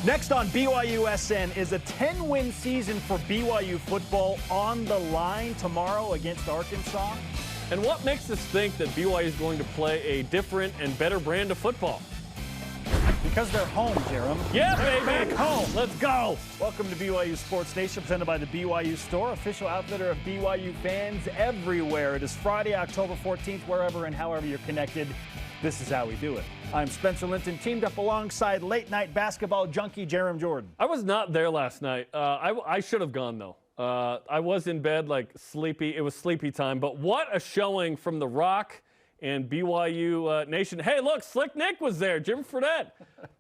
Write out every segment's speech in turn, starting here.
Next on BYUSN, is a 10-win season for BYU football on the line tomorrow against Arkansas? And what makes us think that BYU is going to play a different and better brand of football? Because they're home, Jarom. Yeah, They're baby. back home. Let's go. Welcome to BYU Sports Nation, presented by the BYU Store, official outfitter of BYU fans everywhere. It is Friday, October 14th, wherever and however you're connected. This is how we do it. I'm Spencer Linton, teamed up alongside late-night basketball junkie Jarom Jordan. I was not there last night. I should have gone, though. I was in bed, like, sleepy. It was sleepy time. But what a showing from The Rock and BYU Nation. Hey, look, Slick Nick was there. Jim Fredette.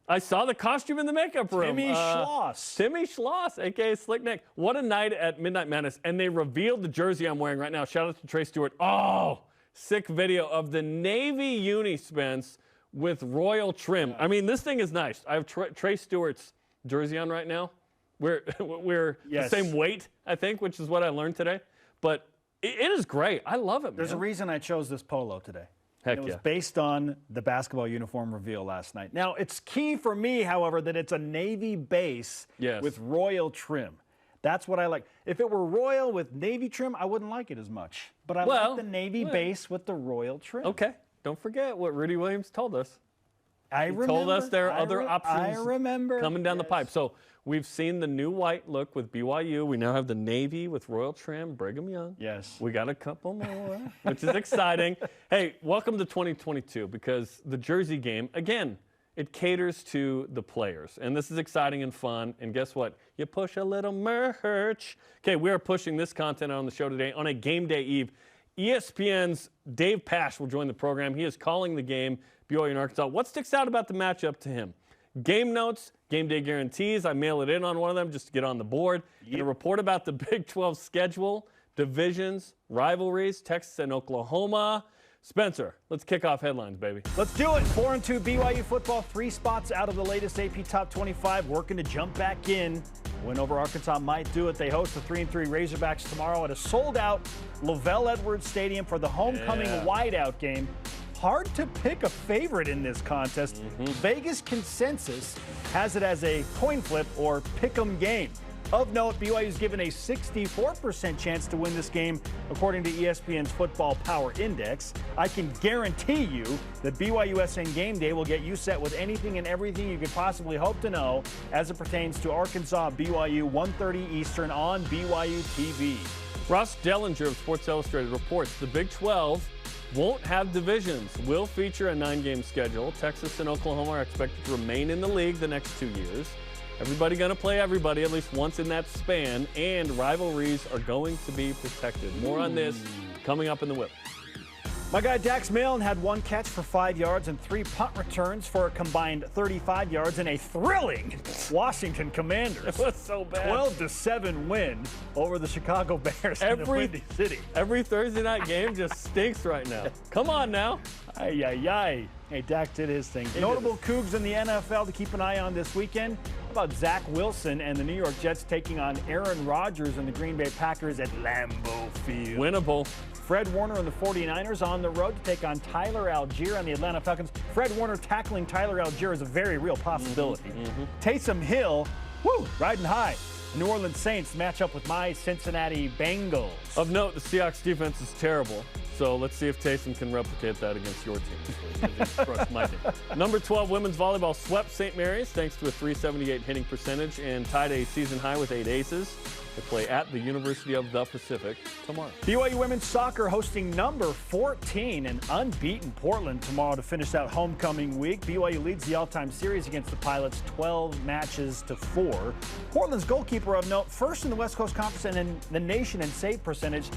I saw the costume in the makeup room. Timmy Schloss. Timmy Schloss, a.k.a. Slick Nick. What a night at Midnight Madness. And they revealed the jersey I'm wearing right now. Shout out to Trey Stewart. Oh, sick video of the Navy uni, Spence, with royal trim. I mean, this thing is nice. I have Trey Stewart's jersey on right now. We're yes. the same weight, I think, which is what I learned today. But it is great. I love it, There's man. a reason I chose this polo today. Heck It was yeah. based on the basketball uniform reveal last night. Now, it's key for me, however, that it's a navy base with royal trim. That's what I like. If it were royal with navy trim, I wouldn't like it as much. But I like the navy base with the royal trim. Okay. Don't forget what Rudy Williams told us. He told us there are other options I remember. coming down the pipe. So we've seen the new white look with BYU. We now have the navy with royal trim, Brigham Young. Yes. We got a couple more, which is exciting. Hey, welcome to 2022, because the jersey game, again, it caters to the players. And this is exciting and fun. And guess what? You push a little merch. Okay, we are pushing this content on the show today on a game day eve. ESPN's Dave Pasch will join the program. He is calling the game, BYU and Arkansas. What sticks out about the matchup to him? Game notes, game day guarantees. I mail it in on one of them just to get on the board. And a report about the Big 12 schedule, divisions, rivalries, Texas and Oklahoma. Spencer, let's kick off headlines, baby. Let's do it. 4-2 BYU football, 3 spots out of the latest AP Top 25, working to jump back in. Win over Arkansas might do it. They host the 3-3 Razorbacks tomorrow at a sold-out Lavelle Edwards Stadium for the homecoming whiteout game. Hard to pick a favorite in this contest. Vegas consensus has it as a coin flip or pick'em game. Of note, BYU is given a 64% chance to win this game, according to ESPN's Football Power Index. I can guarantee you that BYUSN Game Day will get you set with anything and everything you could possibly hope to know as it pertains to Arkansas BYU, 1:30 Eastern on BYU TV. Ross Dellinger of Sports Illustrated reports the Big 12 won't have divisions, will feature a 9-game schedule. Texas and Oklahoma are expected to remain in the league the next 2 years. Everybody going to play everybody at least once in that span, and rivalries are going to be protected. More on this coming up in the whip. My guy Dax Milne had 1 catch for 5 yards and 3 punt returns for a combined 35 yards in a thrilling Washington Commanders. It was so bad. 12-7 win over the Chicago Bears in the Windy City. Every Thursday night game just stinks right now. Come on now. Ay, ay, ay. Hey, Dak did his thing. Notable Cougs in the NFL to keep an eye on this weekend. How about Zach Wilson and the New York Jets taking on Aaron Rodgers and the Green Bay Packers at Lambeau Field? Winnable. Fred Warner and the 49ers on the road to take on Tyler Algier and the Atlanta Falcons. Fred Warner tackling Tyler Algier is a very real possibility. Taysom Hill, riding high. New Orleans Saints match up with my Cincinnati Bengals. Of note, the Seahawks defense is terrible. So let's see if Taysom can replicate that against your team this week, because he crushed my team. Number 12 women's volleyball swept St. Mary's thanks to a .378 hitting percentage and tied a season high with 8 aces. They play at the University of the Pacific tomorrow. BYU women's soccer hosting number 14 and unbeaten Portland tomorrow to finish out homecoming week. BYU leads the all-time series against the Pilots 12 matches to 4. Portland's goalkeeper of note, first in the West Coast Conference and in the nation in save percentage,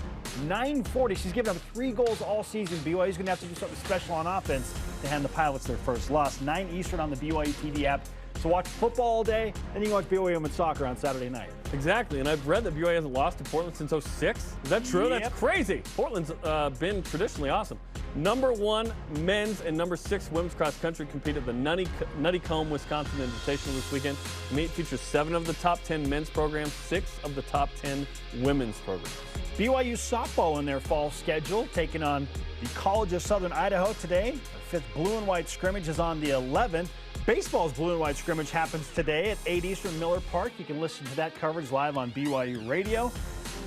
.940. She's given up 3 goals all season. BYU's going to have to do something special on offense to hand the Pilots their first loss. 9 Eastern on the BYU TV app. So watch football all day, then you can watch BYU women's soccer on Saturday night. Exactly, and I've read that BYU hasn't lost to Portland since '06. Is that true? Yep. That's crazy. Portland's been traditionally awesome. Number 1 men's and number 6 women's cross country compete at the Nuttycombe, Wisconsin Invitational this weekend. The meet features 7 of the top 10 men's programs, 6 of the top 10 women's programs. BYU softball in their fall schedule, taking on the College of Southern Idaho today. The 5th blue and white scrimmage is on the 11th. Baseball's blue and white scrimmage happens today at 8 Eastern, Miller Park. You can listen to that coverage live on BYU Radio.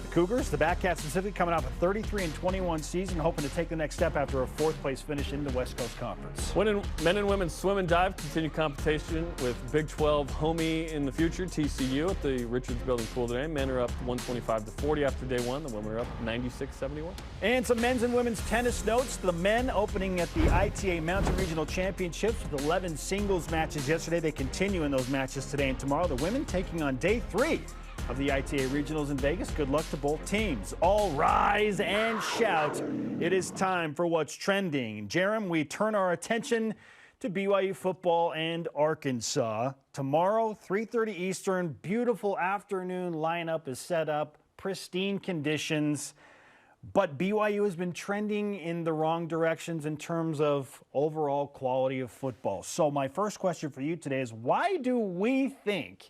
The Cougars, the Batcats specifically, coming off a 33-21 season, hoping to take the next step after a fourth-place finish in the West Coast Conference. Men and women's swim and dive continue competition with Big 12 homie in the future, TCU, at the Richards Building Pool today. Men are up 125-40 after day one. The women are up 96-71. And some men's and women's tennis notes. The men opening at the ITA Mountain Regional Championships with 11 singles matches yesterday. They continue in those matches today and tomorrow. The women taking on day 3 of the ITA Regionals in Vegas. Good luck to both teams. All rise and shout. It is time for What's Trending. Jarom, we turn our attention to BYU football and Arkansas. Tomorrow, 3:30 Eastern, beautiful afternoon lineup is set up, pristine conditions. But BYU has been trending in the wrong directions in terms of overall quality of football. So my first question for you today is, why do we think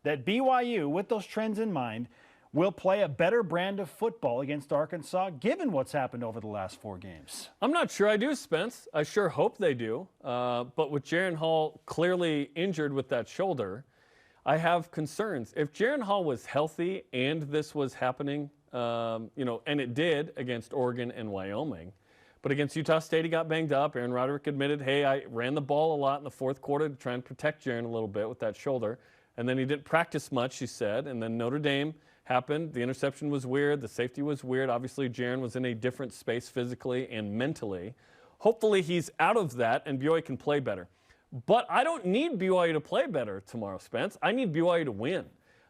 that BYU, with those trends in mind, will play a better brand of football against Arkansas, given what's happened over the last 4 games? I'm not sure I do, Spence. I sure hope they do. But with Jaron Hall clearly injured with that shoulder, I have concerns. If Jaron Hall was healthy and this was happening, and it did against Oregon and Wyoming, but against Utah State, he got banged up. Aaron Roderick admitted, hey, I ran the ball a lot in the fourth quarter to try and protect Jaron a little bit with that shoulder. And then he didn't practice much, he said. And then Notre Dame happened. The interception was weird. The safety was weird. Obviously, Jaron was in a different space physically and mentally. Hopefully, he's out of that and BYU can play better. But I don't need BYU to play better tomorrow, Spence. I need BYU to win.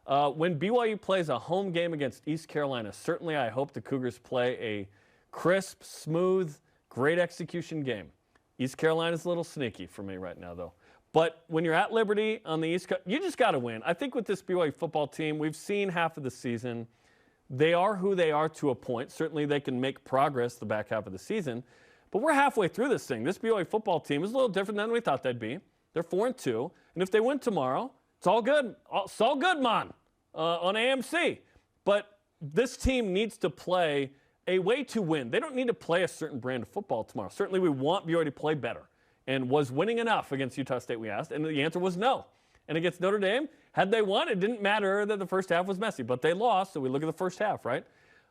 When BYU plays a home game against East Carolina, certainly I hope the Cougars play a crisp, smooth, great execution game. East Carolina's a little sneaky for me right now, though. But when you're at Liberty on the East Coast, you just got to win. I think with this BYU football team, we've seen half of the season. They are who they are to a point. Certainly they can make progress the back half of the season. But we're halfway through this thing. This BYU football team is a little different than we thought they'd be. They're 4-2. And if they win tomorrow, it's all good. It's all good, man, on AMC. But this team needs to play a way to win. They don't need to play a certain brand of football tomorrow. Certainly we want BYU to play better. And was winning enough against Utah State, we asked, and the answer was no. And against Notre Dame, had they won, it didn't matter that the first half was messy. But they lost, so we look at the first half, right?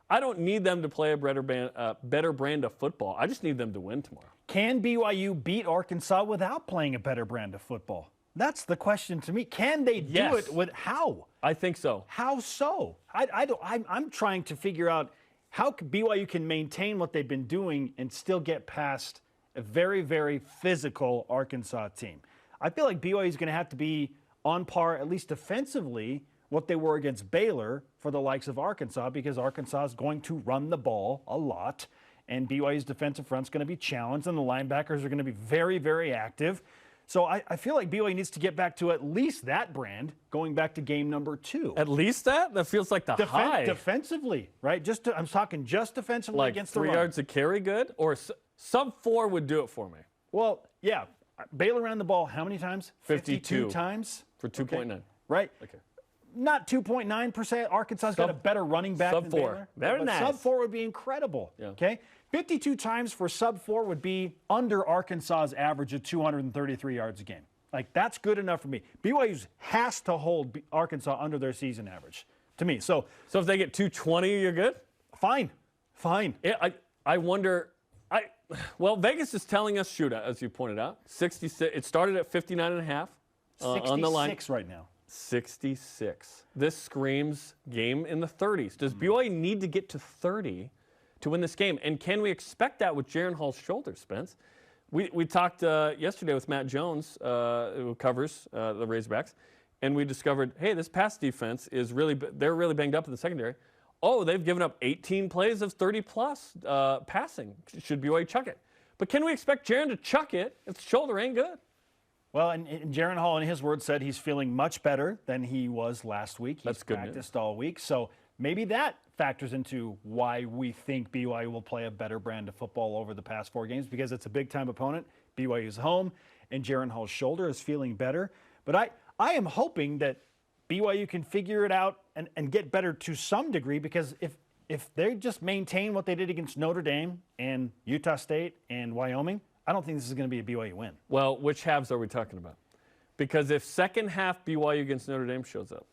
I don't need them to play a better brand of football. I just need them to win tomorrow. Can BYU beat Arkansas without playing a better brand of football? That's the question to me. Can they do it with how? I think so. How so? I'm trying to figure out how BYU can maintain what they've been doing and still get past a very, very physical Arkansas team. I feel like BYU is going to have to be on par, at least defensively, what they were against Baylor for the likes of Arkansas, because Arkansas is going to run the ball a lot, and BYU's defensive front's going to be challenged, and the linebackers are going to be very, very active. So I feel like BYU needs to get back to at least that brand, going back to game number 2. At least that? That feels like the high. Defensively, right? I'm talking just defensively like against the run. 3 yards of carry good? Or sub-4 would do it for me. Well, yeah. Baylor ran the ball how many times? 52 times. For 2.9. Okay. Right. Okay. Not 2.9%. Arkansas's got a better running back than Baylor. Very nice. Sub-4 would be incredible. Yeah. Okay. 52 times for sub-4 would be under Arkansas's average of 233 yards a game. Like, that's good enough for me. BYU has to hold Arkansas under their season average, to me. So if they get 220, you're good? Fine. I wonder. Well, Vegas is telling us shootout, as you pointed out. 66. It started at 59.5 on the line. 66 right now. 66. This screams game in the 30s. Does BYU need to get to 30 to win this game? And can we expect that with Jaron Hall's shoulder, Spence? We talked yesterday with Matt Jones, who covers the Razorbacks, and we discovered, hey, this pass defense is they're really banged up in the secondary. Oh, they've given up 18 plays of 30-plus passing. Should BYU chuck it? But can we expect Jaron to chuck it if the shoulder ain't good? Well, and Jaron Hall, in his words, said he's feeling much better than he was last week. He's practiced all week. So maybe that factors into why we think BYU will play a better brand of football over the past 4 games, because it's a big-time opponent. BYU's home, and Jaron Hall's shoulder is feeling better. But I am hoping that BYU can figure it out and get better to some degree, because if they just maintain what they did against Notre Dame and Utah State and Wyoming, I don't think this is going to be a BYU win. Well, which halves are we talking about? Because if second half BYU against Notre Dame shows up,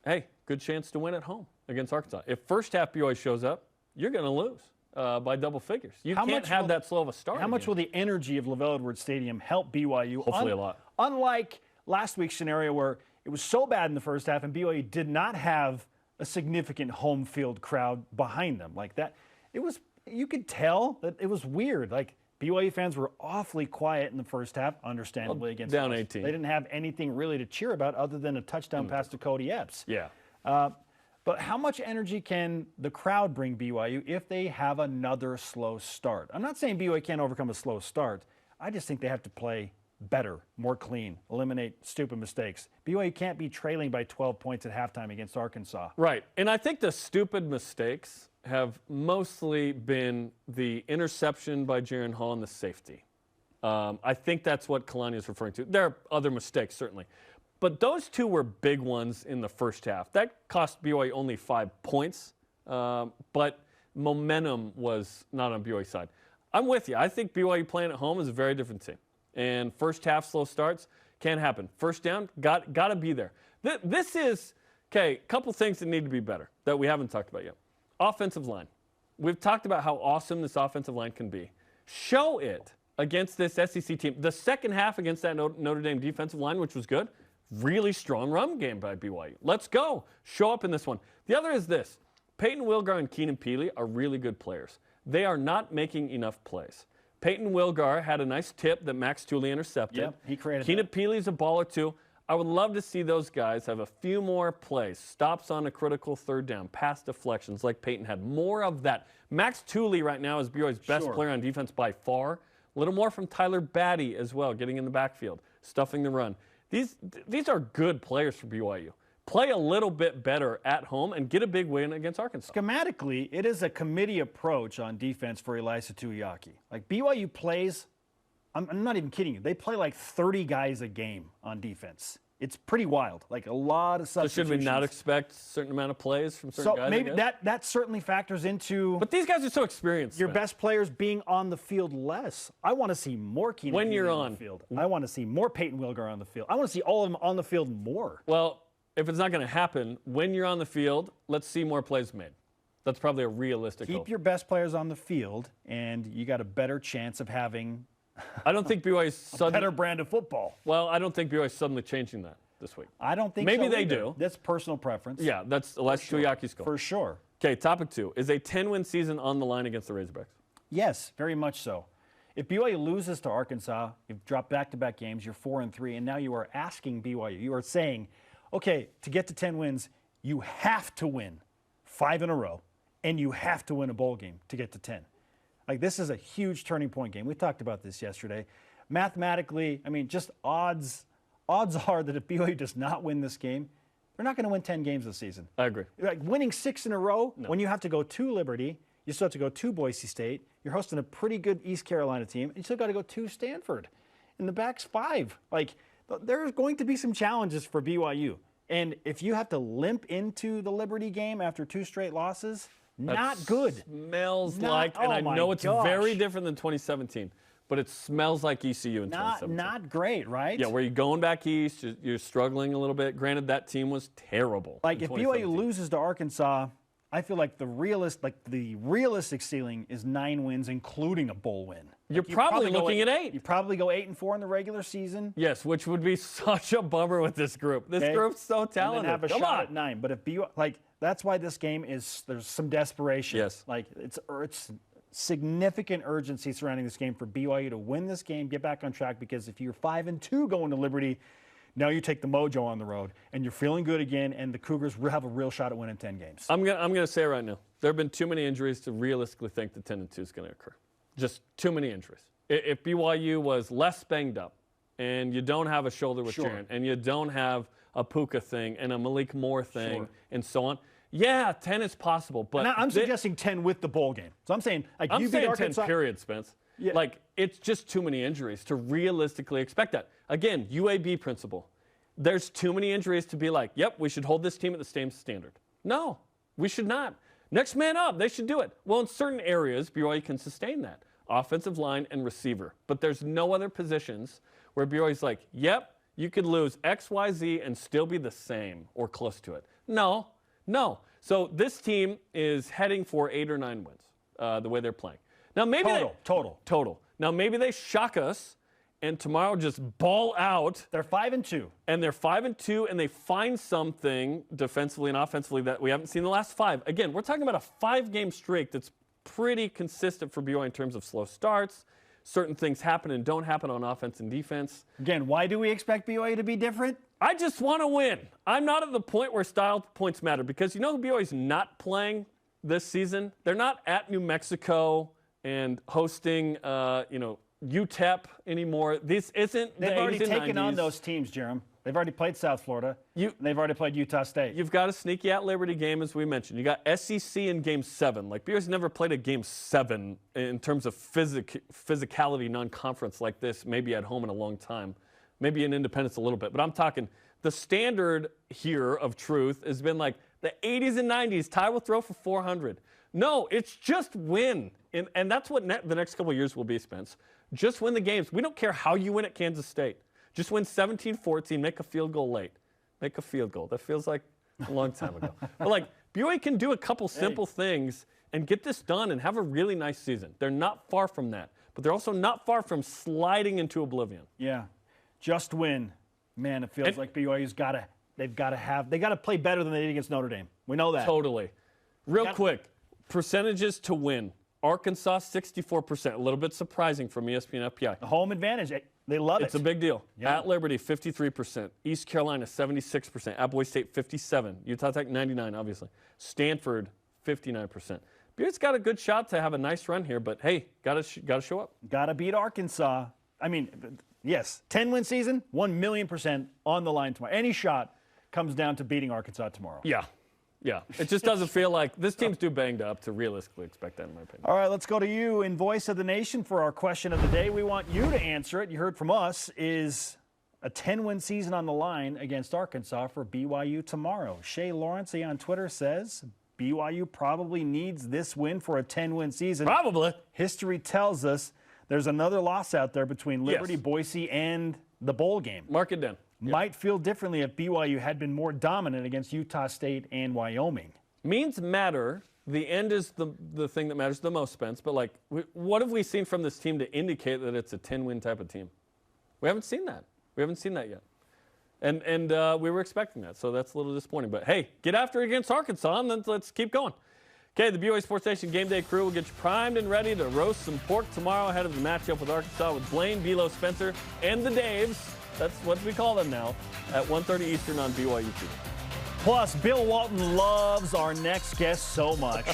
hey, good chance to win at home against Arkansas. If first half BYU shows up, you're going to lose by double figures. You can't have that slow of a start. How much will the energy of LaVell Edwards Stadium help BYU? Hopefully a lot. Unlike last week's scenario where it was so bad in the first half and BYU did not have a significant home field crowd behind them like that. You could tell that it was weird. Like, BYU fans were awfully quiet in the first half, understandably, against down us. 18. They didn't have anything really to cheer about other than a touchdown pass to Cody Epps. Yeah. But how much energy can the crowd bring BYU if they have another slow start? I'm not saying BYU can't overcome a slow start. I just think they have to play better, more clean, eliminate stupid mistakes. BYU can't be trailing by 12 points at halftime against Arkansas. Right. And I think the stupid mistakes have mostly been the interception by Jaron Hall and the safety. I think that's what Kalani is referring to. There are other mistakes, certainly. But those two were big ones in the first half. That cost BYU only 5 points, but momentum was not on BYU's side. I'm with you. I think BYU playing at home is a very different team. And first half slow starts can't happen. First down, got to be there. This is, okay, a couple things that need to be better that we haven't talked about yet. Offensive line. We've talked about how awesome this offensive line can be. Show it against this SEC team. The second half against that Notre Dame defensive line, which was good, really strong run game by BYU. Let's go. Show up in this one. The other is this. Peyton Wilgar and Keenan Peely are really good players. They are not making enough plays. Peyton Wilgar had a nice tip that Max Tooley intercepted. Yep, he created Keenan Peely's a ball or two. I would love to see those guys have a few more plays, stops on a critical third down, pass deflections like Peyton had. More of that. Max Tooley right now is BYU's best player on defense by far. A little more from Tyler Batty as well, getting in the backfield, stuffing the run. These are good players for BYU. Play a little bit better at home and get a big win against Arkansas. Schematically, it is a committee approach on defense for Ilaisa Tuiaki. Like, BYU plays, I'm not even kidding you, they play like 30 guys a game on defense. It's pretty wild, like a lot of substitutions. So should we not expect a certain amount of plays from certain guys? So maybe that certainly factors into. But these guys are so experienced. Your best players being on the field less. I want to see more Keenan when you're on the field. I want to see more Peyton Wilgar on the field. I want to see all of them on the field more. Well, if it's not going to happen, when you're on the field, let's see more plays made. That's probably a realistic Keep hope. your best players on the field, and you got a better chance of having I don't think BYU's a better brand of football. Well, I don't think BYU's suddenly changing that this week. I don't think maybe so they either. do. That's personal preference. Yeah, that's Ilaisa Tuiaki's goal. For sure. Okay, topic 2. Is a 10-win season on the line against the Razorbacks? Yes, very much so. If BYU loses to Arkansas, you've dropped back-to-back games, you're 4-3, and now you are asking BYU, you are saying, okay, to get to 10 wins, you have to win 5 in a row, and you have to win a bowl game to get to 10. Like, this is a huge turning point game. We talked about this yesterday. Mathematically, I mean, just odds are that if BYU does not win this game, they're not going to win 10 games this season. I agree. Like, winning 6 in a row, when you have to go to Liberty, you still have to go to Boise State, you're hosting a pretty good East Carolina team, and you still got to go to Stanford. And the back's 5. Like, there's going to be some challenges for BYU. And if you have to limp into the Liberty game after 2 straight losses, not good. Smells like, and I know it's very different than 2017, but it smells like ECU in 2017. Not great, right? Yeah, where you're going back east, you're struggling a little bit. Granted, that team was terrible. Like, if BYU loses to Arkansas, I feel like the realistic ceiling is 9 wins, including a bowl win. You're probably looking at 8. You probably go 8-4 in the regular season. Yes, which would be such a bummer with this group. This group's so talented. And then have a shot at 9. But if BYU, that's why this game there's some desperation. Yes. Like, it's significant urgency surrounding this game for BYU to win this game, get back on track, because if you're 5-2 going to Liberty, now you take the mojo on the road, and you're feeling good again, and the Cougars have a real shot at winning 10 games. I'm gonna say it right now. There have been too many injuries to realistically think that 10-2 is going to occur. Just too many injuries. If BYU was less banged up, and you don't have a shoulder with Jaron, and you don't have a Puka thing, and a Malik Moore thing, and so on, yeah, 10 is possible. But I'm suggesting 10 with the bowl game. So I'm saying, like, I'm you saying beat Arkansas. 10 period, Spence. Yeah. Like, it's just too many injuries to realistically expect that. Again, UAB principle. There's too many injuries to be like, yep, we should hold this team at the same standard. No, we should not. Next man up, they should do it. Well, in certain areas, BYU can sustain that. Offensive line and receiver. But there's no other positions where BYU's like, yep, you could lose X, Y, Z and still be the same or close to it. No. So this team is heading for 8 or 9 wins, the way they're playing. Now maybe total. Now maybe they shock us and tomorrow just ball out. They're 5-2. And they're 5-2, and they find something defensively and offensively that we haven't seen the last 5. Again, we're talking about a 5-game streak that's pretty consistent for BYU in terms of slow starts. Certain things happen and don't happen on offense and defense. Again, why do we expect BYU to be different? I just want to win. I'm not at the point where style points matter because you know who BYU's not playing this season? They're not at New Mexico and hosting, UTEP anymore. This isn't the 80s and 90s. They've already taken on those teams, Jarom. They've already played South Florida. And they've already played Utah State. You've got a sneaky at-Liberty game, as we mentioned. You got SEC in Game 7. Like, BYU's never played a Game 7 in terms of physicality, non-conference like this, maybe at home in a long time. Maybe in Independence a little bit. But I'm talking the standard here of truth has been like the 80s and 90s. Ty will throw for 400. No, it's just win. And that's what the next couple of years will be, Spence. Just win the games. We don't care how you win at Kansas State. Just win 17-14, make a field goal late. Make a field goal. That feels like a long time ago. But, like, BYU can do a couple simple things and get this done and have a really nice season. They're not far from that. But they're also not far from sliding into oblivion. Yeah. Just win. Man, it feels like BYU's got to play better than they did against Notre Dame. We know that. Totally. Real quick, percentages to win. Arkansas, 64%. A little bit surprising from ESPN FPI. The home advantage. They love it. It's a big deal. Yeah. At Liberty, 53%. East Carolina, 76%. At Boise State, 57%. Utah Tech, 99%, obviously. Stanford, 59%. BYU's got a good shot to have a nice run here, but, hey, got to show up. Got to beat Arkansas. I mean, yes, 10-win season, 1,000,000% on the line tomorrow. Any shot comes down to beating Arkansas tomorrow. Yeah, it just doesn't feel like this team's too banged up to realistically expect that, in my opinion. All right, let's go to you in Voice of the Nation for our question of the day. We want you to answer it. You heard from us. Is a 10-win season on the line against Arkansas for BYU tomorrow? Shay Lawrence on Twitter says BYU probably needs this win for a 10-win season. Probably. History tells us there's another loss out there between Liberty, Boise, and the bowl game. Mark it down. Might feel differently if BYU had been more dominant against Utah State and Wyoming. Means matter. The end is the thing that matters the most, Spence. But, like, what have we seen from this team to indicate that it's a 10-win type of team? We haven't seen that. We haven't seen that yet. And we were expecting that, so that's a little disappointing. But, hey, get after it against Arkansas, and then let's keep going. Okay, the BYU Sports Nation Game Day crew will get you primed and ready to roast some pork tomorrow ahead of the matchup with Arkansas with Blaine, Byu, Spencer, and the Daves. That's what we call them now, at 1:30 Eastern on BYU TV. Plus, Bill Walton loves our next guest so much.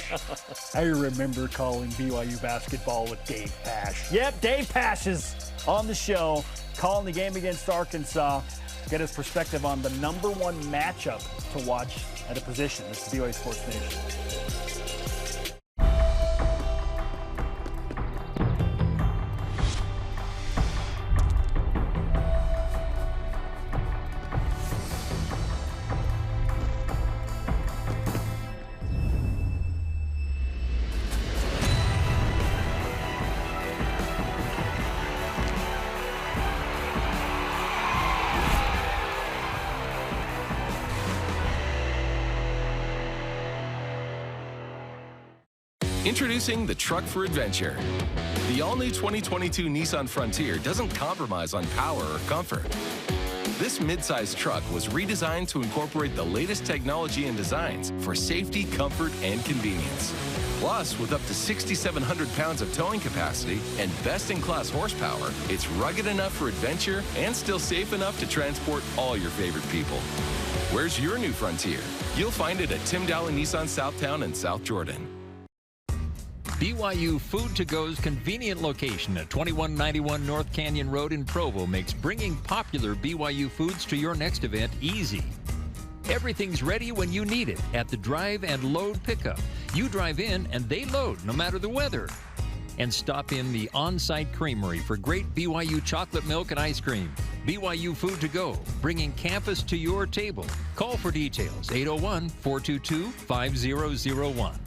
I remember calling BYU basketball with Dave Pasch. Yep, Dave Pasch is on the show, calling the game against Arkansas. Get his perspective on the #1 matchup to watch at a position. This is BYU Sports Nation. Introducing the truck for adventure. The all-new 2022 Nissan Frontier doesn't compromise on power or comfort. This midsize truck was redesigned to incorporate the latest technology and designs for safety, comfort, and convenience. Plus, with up to 6,700 pounds of towing capacity and best-in-class horsepower, it's rugged enough for adventure and still safe enough to transport all your favorite people. Where's your new Frontier? You'll find it at Tim Dowling Nissan Southtown and South Jordan. BYU Food to Go's convenient location at 2191 North Canyon Road in Provo makes bringing popular BYU foods to your next event easy. Everything's ready when you need it at the drive and load pickup. You drive in and they load no matter the weather. And stop in the on-site creamery for great BYU chocolate milk and ice cream. BYU Food to Go, bringing campus to your table. Call for details, 801-422-5001.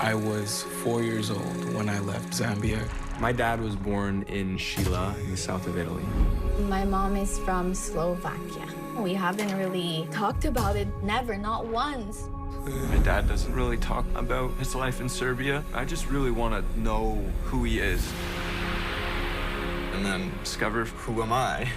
I was 4 years old when I left Zambia. My dad was born in Sheila in the south of Italy. My mom is from Slovakia. We haven't really talked about it, never, not once. My dad doesn't really talk about his life in Serbia. I just really want to know who he is. And then discover who am I.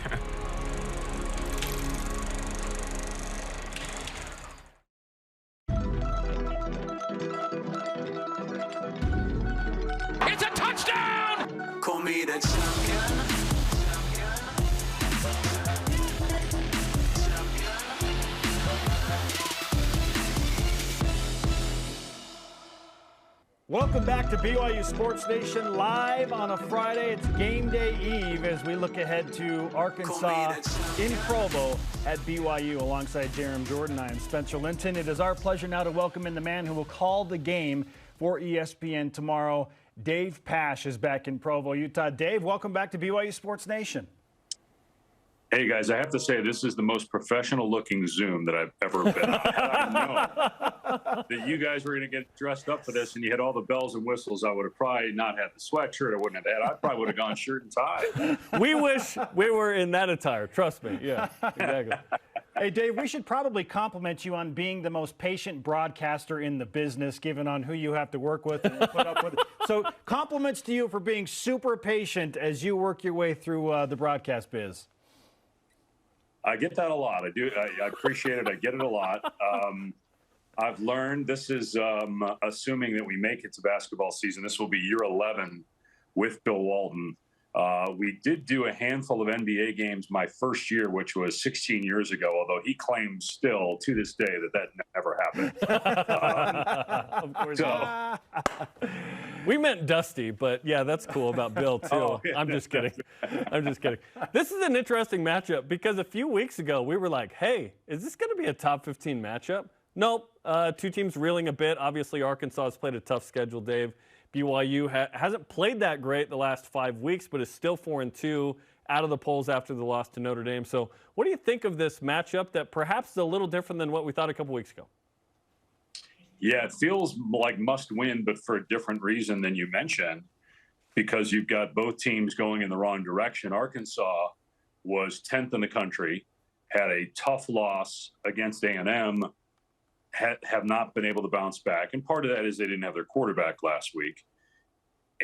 It's a touchdown! Call me the champion. Welcome back to BYU Sports Nation live on a Friday. It's game day eve as we look ahead to Arkansas in Provo at BYU alongside Jarom Jordan. I am Spencer Linton. It is our pleasure now to welcome in the man who will call the game for ESPN tomorrow. Dave Pasch is back in Provo, Utah. Dave, welcome back to BYU Sports Nation. Hey, guys, I have to say this is the most professional-looking Zoom that I've ever been on. I know that you guys were going to get dressed up for this and you had all the bells and whistles. I would have probably not had the sweatshirt. I wouldn't have had. I probably would have gone shirt and tie. We wish we were in that attire. Trust me. Yeah, exactly. Hey, Dave, we should probably compliment you on being the most patient broadcaster in the business, given on who you have to work with and put up with. So compliments to you for being super patient as you work your way through the broadcast biz. I get that a lot. I do. I appreciate it. I get it a lot. I've learned this is assuming that we make it to basketball season. This will be year 11 with Bill Walton. We did do a handful of NBA games my first year, which was 16 years ago, although he claims still to this day that never happened. Of course. We meant Dusty, but yeah, that's cool about Bill too. Oh, yeah, I'm just kidding. I'm just kidding. This is an interesting matchup because a few weeks ago we were like, hey, is this going to be a top 15 matchup? Nope. Two teams reeling a bit. Obviously, Arkansas has played a tough schedule, Dave. BYU hasn't played that great the last 5 weeks, but is still 4-2 out of the polls after the loss to Notre Dame. So what do you think of this matchup that perhaps is a little different than what we thought a couple weeks ago? Yeah, it feels like must win, but for a different reason than you mentioned, because you've got both teams going in the wrong direction. Arkansas was 10th in the country, had a tough loss against A&M, have not been able to bounce back. And part of that is they didn't have their quarterback last week.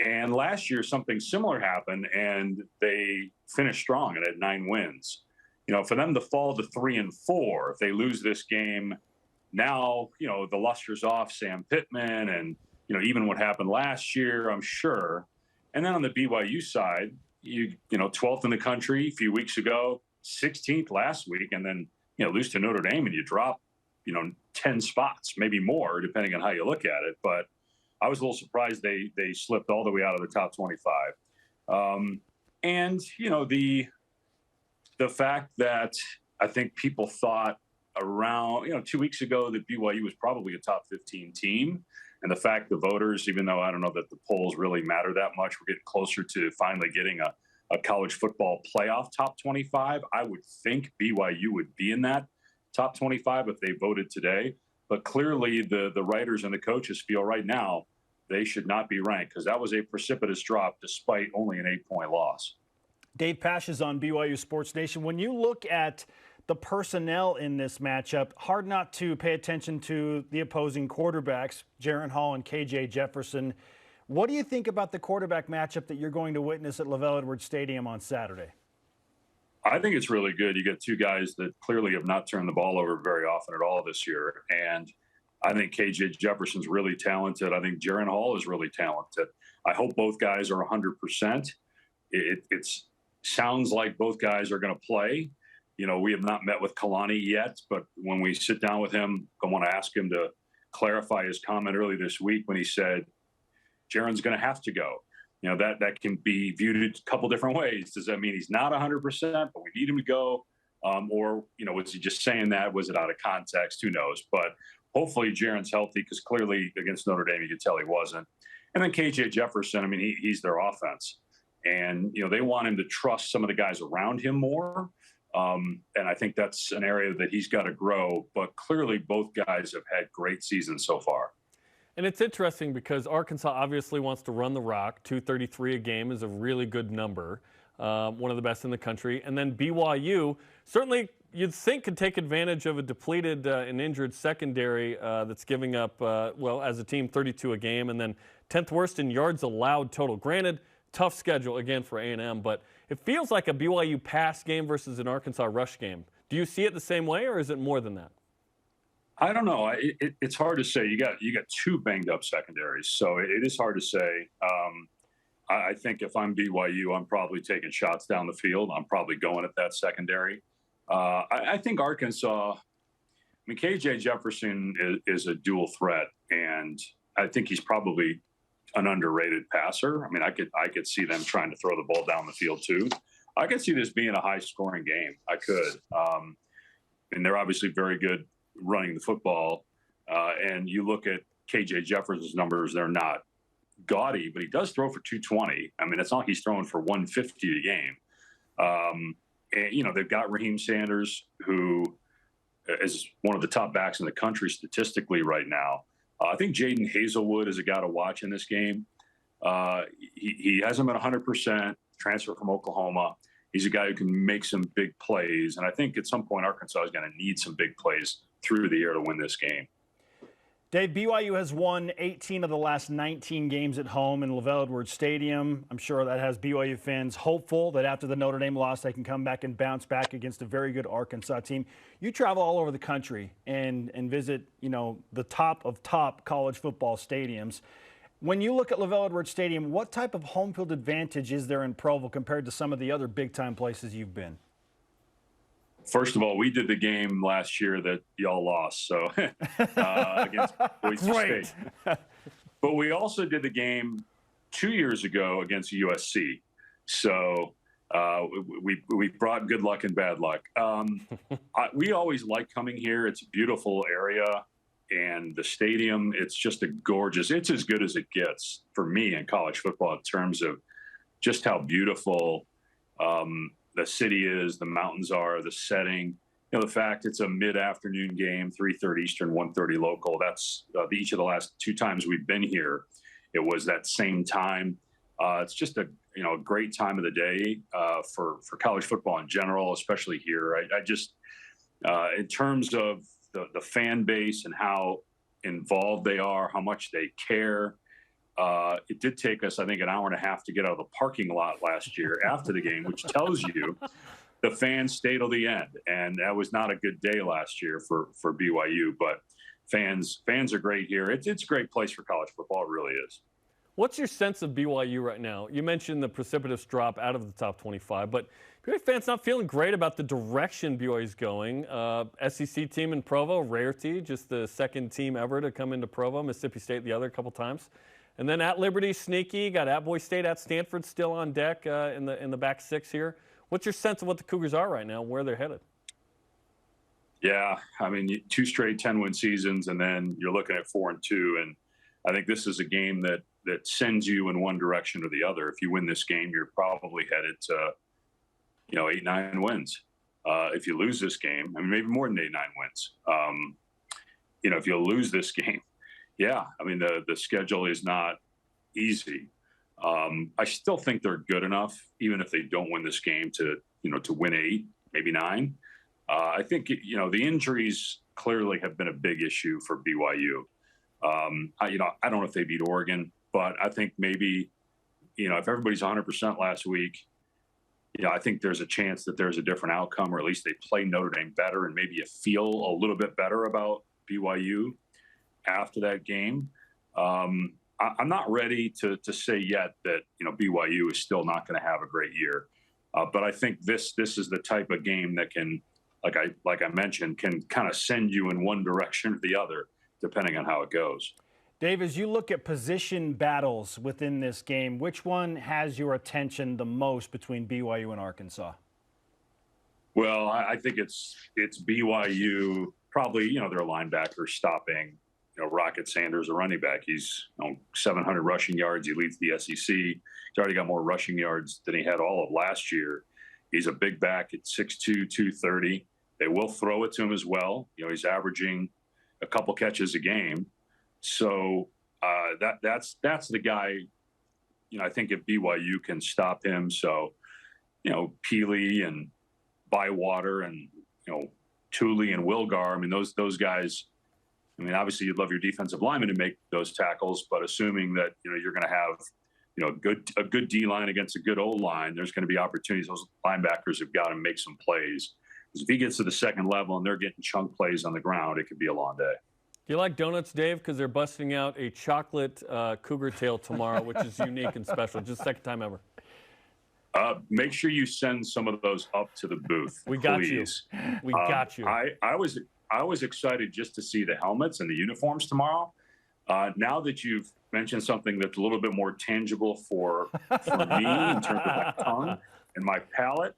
And last year, something similar happened, and they finished strong and had 9 wins. You know, for them to fall to 3-4, if they lose this game, now, you know, the luster's off Sam Pittman and, you know, even what happened last year, I'm sure. And then on the BYU side, you know, 12th in the country a few weeks ago, 16th last week, and then, you know, lose to Notre Dame and you drop, you know, 10 spots, maybe more, depending on how you look at it. But I was a little surprised they slipped all the way out of the top 25. And, you know, the fact that I think people thought around, you know, 2 weeks ago that BYU was probably a top 15 team. And the fact the voters, even though I don't know that the polls really matter that much, we're getting closer to finally getting a college football playoff top 25. I would think BYU would be in that top 25 if they voted today. But clearly the writers and the coaches feel right now they should not be ranked because that was a precipitous drop despite only an 8-point loss. Dave Pasch is on BYU Sports Nation. When you look at the personnel in this matchup, hard not to pay attention to the opposing quarterbacks, Jaron Hall and KJ Jefferson. What do you think about the quarterback matchup that you're going to witness at LaVell Edwards Stadium on Saturday? I think it's really good. You get two guys that clearly have not turned the ball over very often at all this year. And I think KJ Jefferson's really talented. I think Jaron Hall is really talented. I hope both guys are 100%. It sounds like both guys are going to play. You know, we have not met with Kalani yet, but when we sit down with him, I want to ask him to clarify his comment early this week when he said, Jaron's going to have to go. You know, that can be viewed a couple different ways. Does that mean he's not 100%, but we need him to go? Or, you know, was he just saying that? Was it out of context? Who knows? But hopefully Jaron's healthy because clearly against Notre Dame, you could tell he wasn't. And then KJ Jefferson, I mean, he's their offense. And, you know, they want him to trust some of the guys around him more. And I think that's an area that he's got to grow. But clearly both guys have had great seasons so far. And it's interesting because Arkansas obviously wants to run the rock. 233 a game is a really good number, one of the best in the country. And then BYU certainly you'd think could take advantage of a depleted and injured secondary that's giving up, well, as a team, 32 a game, and then 10th worst in yards allowed total. Granted, tough schedule again for A&M, but it feels like a BYU pass game versus an Arkansas rush game. Do you see it the same way, or is it more than that? I don't know. It's hard to say. You got two banged up secondaries, so it is hard to say. I think if I'm BYU, I'm probably taking shots down the field. I'm probably going at that secondary. I think Arkansas. I mean, KJ Jefferson is a dual threat, and I think he's probably an underrated passer. I mean, I could see them trying to throw the ball down the field too. I could see this being a high-scoring game. I could, and they're obviously very good running the football. And you look at KJ Jefferson's numbers; they're not gaudy, but he does throw for 220. I mean, it's not like he's throwing for 150 a game. And you know, they've got Raheem Sanders, who is one of the top backs in the country statistically right now. I think Jaden Hazelwood is a guy to watch in this game. He hasn't been 100%, transfer from Oklahoma. He's a guy who can make some big plays. And I think at some point Arkansas is going to need some big plays through the air to win this game. Dave, BYU has won 18 of the last 19 games at home in LaVell Edwards Stadium. I'm sure that has BYU fans hopeful that after the Notre Dame loss, they can come back and bounce back against a very good Arkansas team. You travel all over the country and visit, you know, the top of top college football stadiums. When you look at LaVell Edwards Stadium, what type of home field advantage is there in Provo compared to some of the other big-time places you've been? First of all, we did the game last year that y'all lost, so against Boise State. But we also did the game 2 years ago against USC. So we brought good luck and bad luck. We always like coming here. It's a beautiful area, and the stadium, it's just a gorgeous. It's as good as it gets for me in college football in terms of just how beautiful the city is, the mountains are, the setting, you know, the fact it's a mid-afternoon game, 3:30 Eastern, 1:30 local. That's each of the last two times we've been here. It was that same time. It's just a great time of the day for college football in general, especially here. I just in terms of the fan base and how involved they are, how much they care. It did take us, I think, an hour and a half to get out of the parking lot last year after the game, which tells you the fans stayed till the end. And that was not a good day last year for BYU. But fans are great here. It's a great place for college football. It really is. What's your sense of BYU right now? You mentioned the precipitous drop out of the top 25, but BYU fans not feeling great about the direction BYU's going. SEC team in Provo, rarity, just the second team ever to come into Provo. Mississippi State the other couple times. And then at Liberty, sneaky. Got at Boise State, at Stanford, still on deck in the back six here. What's your sense of what the Cougars are right now, where they're headed? Yeah, I mean, 2 straight 10-win seasons, and then you're looking at 4-2. And I think this is a game that sends you in one direction or the other. If you win this game, you're probably headed to, 8-9 wins. If you lose this game, I mean, maybe more than 8-9 wins. If you lose this game, yeah, I mean, the schedule is not easy. I still think they're good enough, even if they don't win this game, to win 8, maybe 9. I think, the injuries clearly have been a big issue for BYU. I don't know if they beat Oregon, but I think maybe, if everybody's 100% last week, I think there's a chance that there's a different outcome, or at least they play Notre Dame better, and maybe you feel a little bit better about BYU after that game. I'm not ready to say yet that BYU is still not going to have a great year, but I think this is the type of game that can, like I mentioned, can kind of send you in one direction or the other, depending on how it goes. Dave, as you look at position battles within this game, which one has your attention the most between BYU and Arkansas? Well, I think it's BYU. Probably, their linebacker stopping, Rocket Sanders, a running back. He's 700 rushing yards. He leads the SEC. He's already got more rushing yards than he had all of last year. He's a big back at 6'2", 230. They will throw it to him as well. He's averaging a couple catches a game. So That's the guy. I think if BYU can stop him, so Peely and Bywater and Thule and Wilgar. I mean, those guys. I mean, obviously, you'd love your defensive lineman to make those tackles, but assuming that you're going to have a good D line against a good O line, there's going to be opportunities. Those linebackers have got to make some plays. Because if he gets to the second level and they're getting chunk plays on the ground, it could be a long day. Do you like donuts, Dave? Because they're busting out a chocolate cougar tail tomorrow, which is unique and special. Just second time ever. Make sure you send some of those up to the booth. We got please. you. We got you. I was excited just to see the helmets and the uniforms tomorrow. Now that you've mentioned something that's a little bit more tangible for me in terms of my tongue and my palate,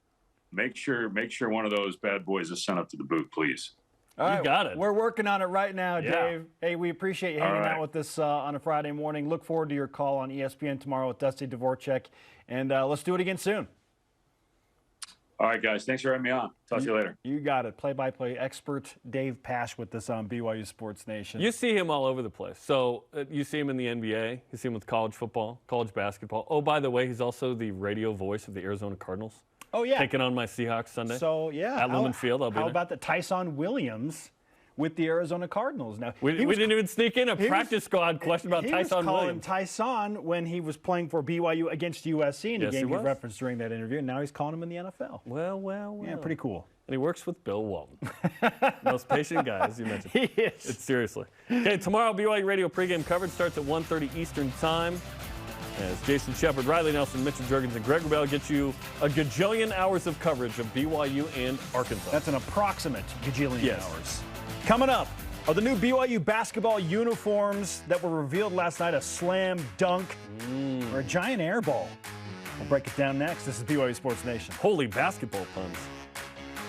make sure one of those bad boys is sent up to the booth, please. All right, you got it. We're working on it right now, Dave. Yeah. Hey, we appreciate you hanging out with us on a Friday morning. Look forward to your call on ESPN tomorrow with Dusty Dvorak, and let's do it again soon. All right, guys. Thanks for having me on. Talk to you later. You got it. Play-by-play expert Dave Pasch with us on BYU Sports Nation. You see him all over the place. So you see him in the NBA. You see him with college football, college basketball. Oh, by the way, he's also the radio voice of the Arizona Cardinals. Oh, yeah. Taking on my Seahawks Sunday. So, yeah. At Lumen Field, I'll be there. How about the Tyson Williams with the Arizona Cardinals? Now we didn't even sneak in a practice squad question about Tyson Williams. He was calling Tyson when he was playing for BYU against USC in a game he referenced during that interview, and now he's calling him in the NFL. Well. Yeah, pretty cool. And he works with Bill Walton. Most patient guy, as you mentioned. He is. Seriously. Okay, tomorrow BYU Radio pregame coverage starts at 1:30 Eastern Time. As Jason Shepard, Riley Nelson, Mitchell Juergens, and Greg Wrubell get you a gajillion hours of coverage of BYU and Arkansas. That's an approximate gajillion hours. Coming up are the new BYU basketball uniforms that were revealed last night, a slam dunk or a giant air ball. We'll break it down next. This is BYU Sports Nation. Holy basketball puns.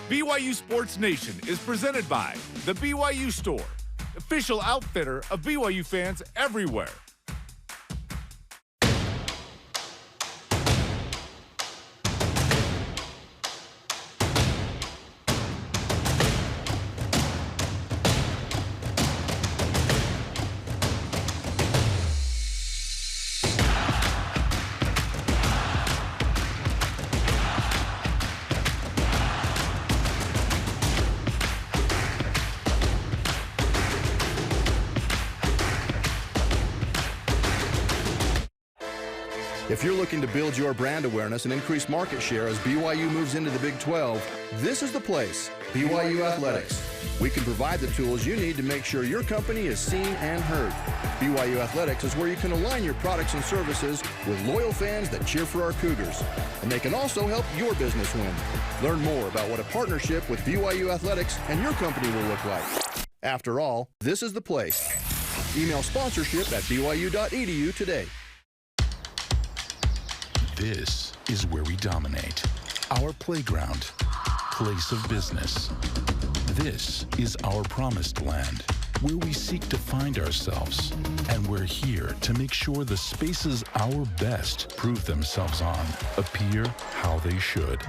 BYU Sports Nation is presented by the BYU Store, official outfitter of BYU fans everywhere. If you're looking to build your brand awareness and increase market share as BYU moves into the Big 12, this is the place, BYU Athletics. We can provide the tools you need to make sure your company is seen and heard. BYU Athletics is where you can align your products and services with loyal fans that cheer for our Cougars. And they can also help your business win. Learn more about what a partnership with BYU Athletics and your company will look like. After all, this is the place. Email sponsorship at byu.edu today. This is where we dominate. Our playground, place of business. This is our promised land, where we seek to find ourselves. And we're here to make sure the spaces our best prove themselves on appear how they should.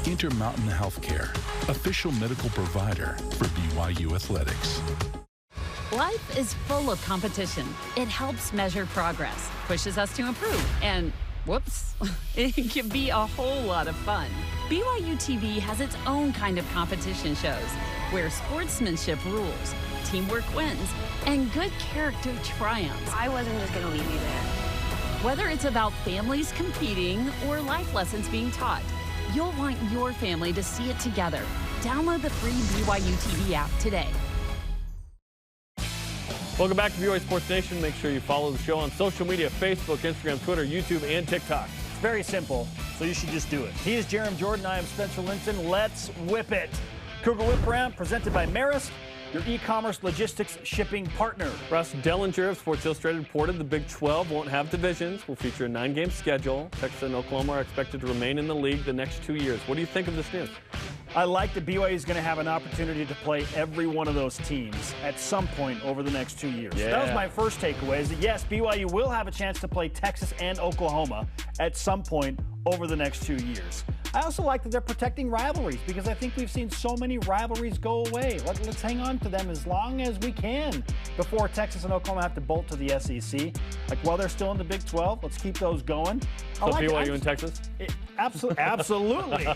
Intermountain Healthcare, official medical provider for BYU Athletics. Life is full of competition. It helps measure progress, pushes us to improve, and whoops, it can be a whole lot of fun. BYU TV has its own kind of competition shows where sportsmanship rules, teamwork wins, and good character triumphs. I wasn't just going to leave you there. Whether it's about families competing or life lessons being taught, you'll want your family to see it together. Download the free BYU TV app today. Welcome back to BYU Sports Nation. Make sure you follow the show on social media, Facebook, Instagram, Twitter, YouTube, and TikTok. It's very simple, so you should just do it. He is Jarom Jordan. I am Spencer Linton. Let's whip it. Cougar Whip Around presented by Maersk, your e-commerce logistics shipping partner. Russ Dellinger of Sports Illustrated reported the Big 12 won't have divisions. Will feature a 9-game schedule. Texas and Oklahoma are expected to remain in the league the next 2 years. What do you think of this news? I like that BYU is going to have an opportunity to play every one of those teams at some point over the next 2 years. Yeah. That was my first takeaway, is that yes, BYU will have a chance to play Texas and Oklahoma at some point over the next 2 years. I also like that they're protecting rivalries because I think we've seen so many rivalries go away. Let's hang on to them as long as we can before Texas and Oklahoma have to bolt to the SEC. Like, while they're still in the Big 12, let's keep those going. So BYU and Texas? Absolutely.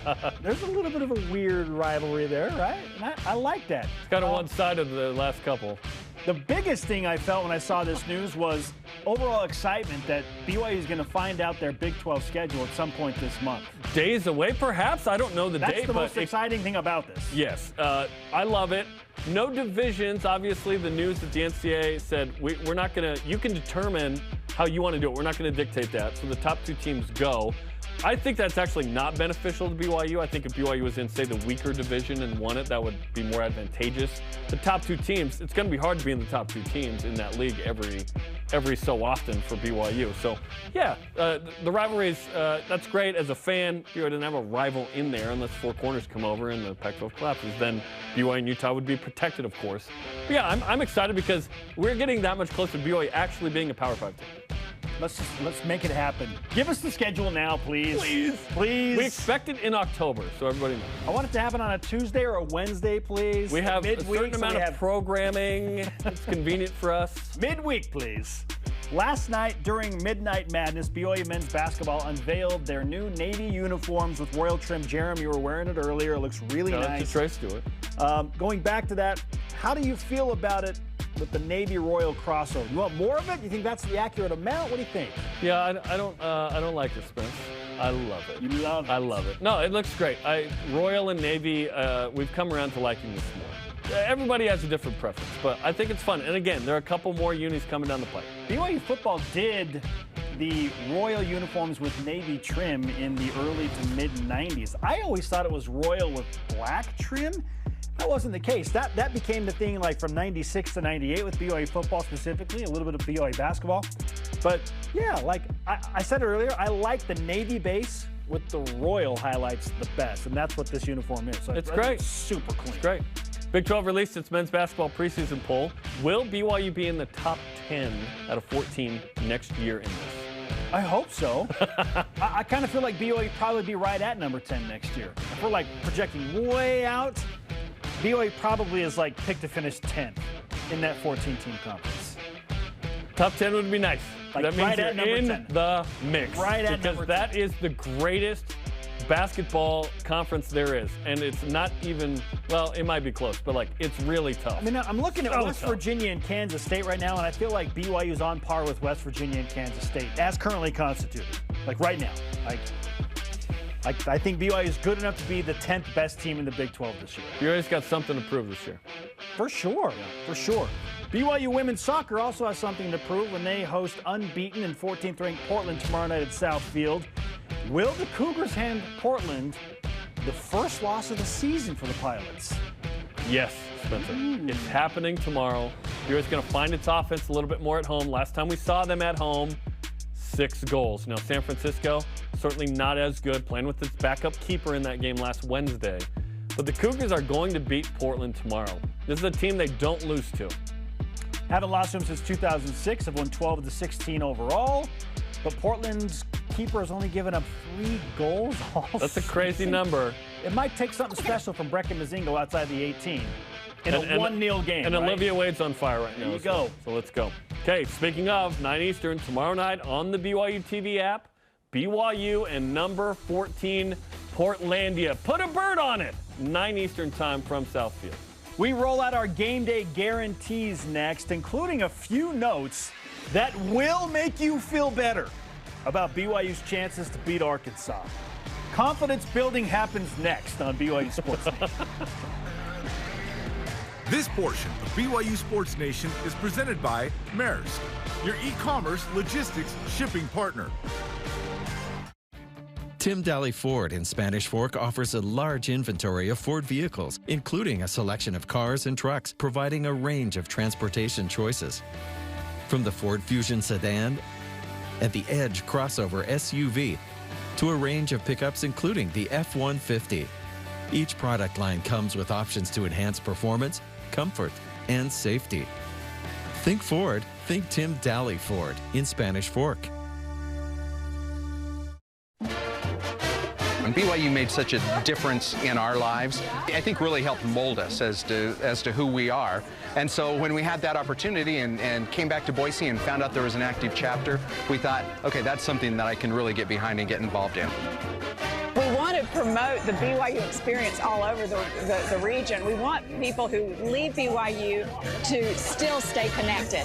There's a little bit of a weird rivalry there, right? And I like that. It's kind of one-sided the last couple. The biggest thing I felt when I saw this news was overall excitement that BYU is going to find out their Big 12 schedule at some point this month. Days away, perhaps? I don't know the date. That's the most exciting thing about this. Yes. I love it. No divisions. Obviously, the news that the NCAA said, we're not going to – you can determine how you want to do it. We're not going to dictate that. So the top 2 teams go. I think that's actually not beneficial to BYU. I think if BYU was in, say, the weaker division and won it, that would be more advantageous. The top 2 teams, it's going to be hard to be in the top 2 teams in that league every so often for BYU. So, yeah, the rivalries, that's great. As a fan, BYU didn't have a rival in there unless Four Corners come over and the Pac-12 collapses. Then BYU and Utah would be protected, of course. But yeah, I'm excited because we're getting that much closer to BYU actually being a Power 5 team. Let's make it happen. Give us the schedule now, please. Please. We expect it in October, so everybody knows. I want it to happen on a Tuesday or a Wednesday, please. We have a certain amount of programming. It's convenient for us. Midweek, please. Last night, during Midnight Madness, BYU men's basketball unveiled their new navy uniforms with royal trim. Jarom, you were wearing it earlier. It looks really nice. To Trace Stewart. Going back to that, how do you feel about it with the Navy Royal crossover? You want more of it? You think that's the accurate amount? What do you think? Yeah, I don't like it, Spence. I love it. You love it? I love it. No, it looks great. Royal and Navy, we've come around to liking this more. Everybody has a different preference, but I think it's fun. And again, there are a couple more unis coming down the pipe. BYU football did the royal uniforms with navy trim in the early to mid-90s. I always thought it was royal with black trim. That wasn't the case. That became the thing like from 96 to 98 with BYU football specifically, a little bit of BYU basketball. But yeah, like I said earlier, I like the navy base with the royal highlights the best, and that's what this uniform is. So it's great. Super clean. It's great. Big 12 released its men's basketball preseason poll. Will BYU be in the top 10 out of 14 next year in this? I hope so. I kind of feel like BYU would probably be right at number 10 next year. If we're like projecting way out, BYU probably is like picked to finish 10th in that 14-team conference. Top 10 would be nice. Like that means right you're at number in 10. the mix. Right at number 10. Because that is the greatest basketball conference there is. And it's not even, well, it might be close, but like it's really tough. I mean, I'm looking at West Virginia and Kansas State right now, and I feel like BYU is on par with West Virginia and Kansas State as currently constituted. Like right now. I think BYU is good enough to be the 10th best team in the Big 12 this year. BYU's got something to prove this year. For sure, for sure. BYU women's soccer also has something to prove when they host unbeaten and 14th-ranked Portland tomorrow night at Southfield. Will the Cougars hand Portland the first loss of the season for the Pilots? Yes, Spencer. It's happening tomorrow. BYU's going to find its offense a little bit more at home. Last time we saw them at home, 6 goals. Now, San Francisco, certainly not as good, playing with its backup keeper in that game last Wednesday. But the Cougars are going to beat Portland tomorrow. This is a team they don't lose to. Haven't lost to them since 2006. Have won 12 of the 16 overall. But Portland's keeper has only given up 3 goals all That's a crazy number. It might take something special from Brecken Mazingo outside the 18 in a 1-0 game. And right? Olivia Wade's on fire right now. There you go. So let's go. Okay, speaking of, 9 Eastern, tomorrow night on the BYU TV app, BYU and number 14, Portlandia. Put a bird on it. 9 Eastern time from Southfield. We roll out our game day guarantees next, including a few notes that will make you feel better about BYU's chances to beat Arkansas. Confidence building happens next on BYU Sports Nation. This portion of BYU Sports Nation is presented by Maersk, your e-commerce logistics shipping partner. Tim Daly Ford in Spanish Fork offers a large inventory of Ford vehicles, including a selection of cars and trucks, providing a range of transportation choices. From the Ford Fusion sedan and the Edge crossover SUV to a range of pickups including the F-150. Each product line comes with options to enhance performance, comfort, and safety. Think Ford, think Tim Daly Ford in Spanish Fork. And BYU made such a difference in our lives. I think really helped mold us as to who we are. And so when we had that opportunity and came back to Boise and found out there was an active chapter, we thought, okay, that's something that I can really get behind and get involved in. We want to promote the BYU experience all over the region. We want people who leave BYU to still stay connected.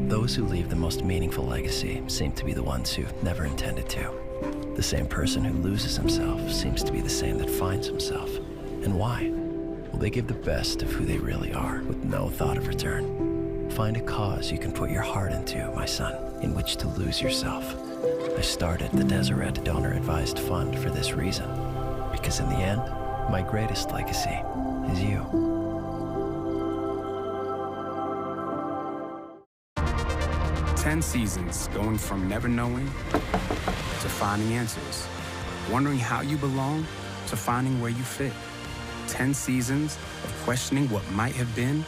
Those who leave the most meaningful legacy seem to be the ones who never intended to. The same person who loses himself seems to be the same that finds himself. And why? Well, they give the best of who they really are with no thought of return. Find a cause you can put your heart into, my son, in which to lose yourself. I started the Deseret Donor Advised Fund for this reason. Because in the end, my greatest legacy is you. 10 seasons going from never knowing to finding answers, wondering how you belong to finding where you fit. 10 seasons of questioning what might have been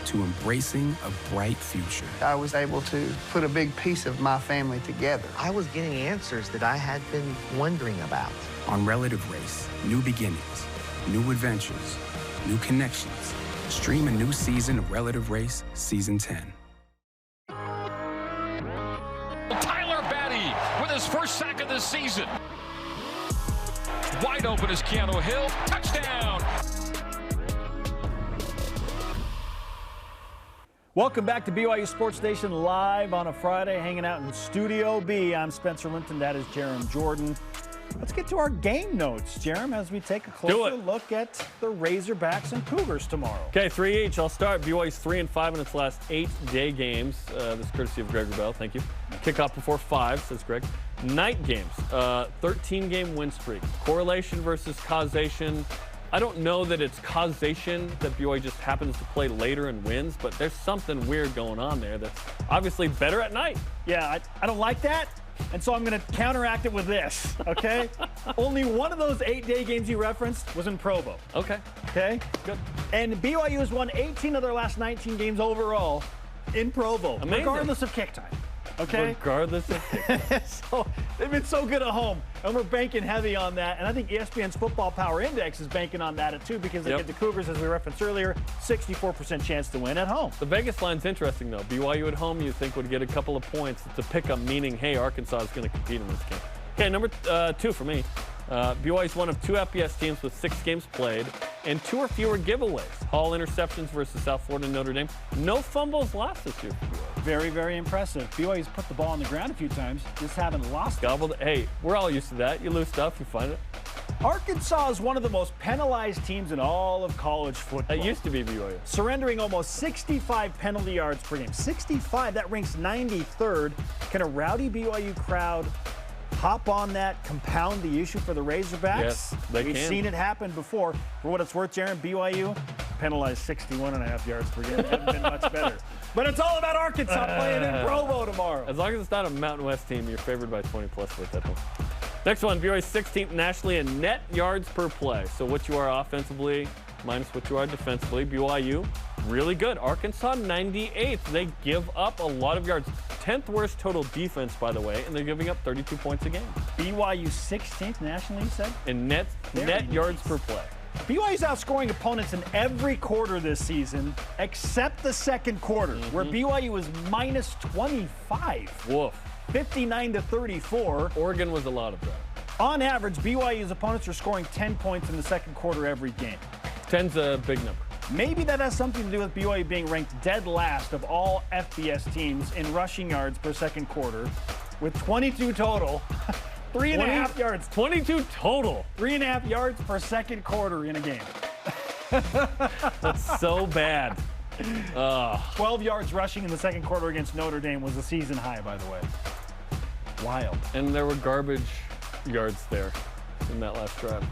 to embracing a bright future. I was able to put a big piece of my family together. I was getting answers that I had been wondering about. On Relative Race, new beginnings, new adventures, new connections. Stream a new season of Relative Race Season 10. His first sack of the season. Wide open is Keanu Hill. Touchdown! Welcome back to BYU Sports Station live on a Friday, hanging out in Studio B. I'm Spencer Linton. That is Jarom Jordan. Let's get to our game notes, Jarom, as we take a closer look at the Razorbacks and Cougars tomorrow. Okay, 3 each. I'll start. BYU's 3-5 in its last 8-day games. This is courtesy of Greg Rubel. Thank you. Kickoff before 5, says Greg. Night games, 13-game win streak. Correlation versus causation. I don't know that it's causation that BYU just happens to play later and wins, but there's something weird going on there that's obviously better at night. Yeah, I don't like that. And so I'm going to counteract it with this, okay? Only one of those 8-day games you referenced was in Provo. Okay. Okay? Good. And BYU has won 18 of their last 19 games overall in Provo, Amazing. regardless of kick time. Okay? Regardless of kick time. So they've been so good at home, and we're banking heavy on that. And I think ESPN's Football Power Index is banking on that too, because they get the Cougars, as we referenced earlier, 64% chance to win at home. The Vegas line's interesting, though. BYU at home, you think, would get a couple of points to pick up, meaning, hey, Arkansas is going to compete in this game. Okay, number 2 for me. BYU is one of 2 FBS teams with 6 games played and 2 or fewer giveaways. Hall interceptions versus South Florida and Notre Dame. No fumbles lost this year for BYU. Very, very impressive. BYU's put the ball on the ground a few times, just haven't lost it. Gobbled. Hey, we're all used to that. You lose stuff, you find it. Arkansas is one of the most penalized teams in all of college football. It used to be BYU. Surrendering almost 65 penalty yards per game. 65, that ranks 93rd. Can a rowdy BYU crowd hop on that, compound the issue for the Razorbacks? Yes, they We've seen it happen before. For what it's worth, Jarom, BYU penalized 61.5 yards per game. They haven't been much better. But it's all about Arkansas playing in Provo tomorrow. As long as it's not a Mountain West team, you're favored by 20+ with at home. Next one, BYU's 16th nationally in net yards per play. So what you are offensively minus what you are defensively. BYU, really good. Arkansas, 98th. They give up a lot of yards. 10th worst total defense, by the way, and they're giving up 32 points a game. BYU 16th nationally, you said? In net yards per play. BYU's outscoring opponents in every quarter this season, except the second quarter, where BYU was minus 25. Woof. 59-34. Oregon was a lot of that. On average, BYU's opponents are scoring 10 points in the second quarter every game. 10's a big number. Maybe that has something to do with BYU being ranked dead last of all FBS teams in rushing yards per second quarter, with 22 total. 3.5 yards. 22 total. 3.5 yards per second quarter in a game. That's so bad. 12 yards rushing in the second quarter against Notre Dame was a season high, by the way. Wild. And there were garbage yards there in that last drive.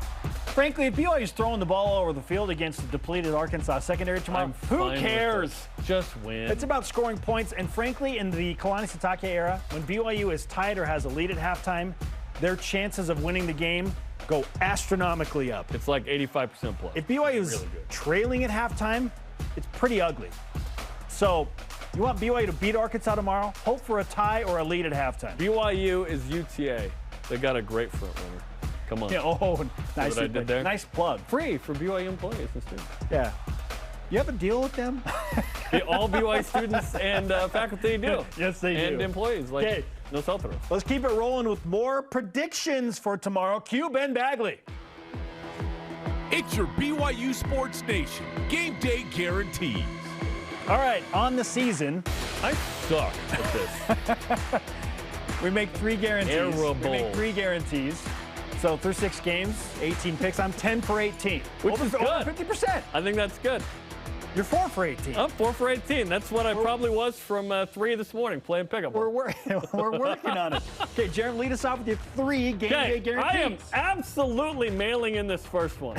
Frankly, if BYU's throwing the ball all over the field against the depleted Arkansas secondary tomorrow, who cares? Just win. It's about scoring points. And frankly, in the Kalani Sitake era, when BYU is tied or has a lead at halftime, their chances of winning the game go astronomically up. It's like 85% plus. If BYU is trailing at halftime, it's pretty ugly. So You want BYU to beat Arkansas tomorrow? Hope for a tie or a lead at halftime. BYU is UTA. They got a great front runner. Come on. Yeah, oh, nice. What I did there? Nice plug. Free for BYU employees and students. Yeah. You have a deal with them? All BYU students and faculty do. Yes, they do. And employees, like nosotros. Let's keep it rolling with more predictions for tomorrow. Cue Ben Bagley. It's your BYU Sports Nation Game Day guarantees. All right, on the season. I suck at this. We make 3 guarantees. Terrible. We make 3 guarantees. So through 6 games, 18 picks. I'm 10 for 18. Which is good. Over 50%. I think that's good. You're 4 for 18. I'm 4 for 18. That's what I probably was from 3 this morning playing pickup. We're working on it. Okay, Jarom, lead us off with your 3 Game Day guarantees. I am absolutely mailing in this first one.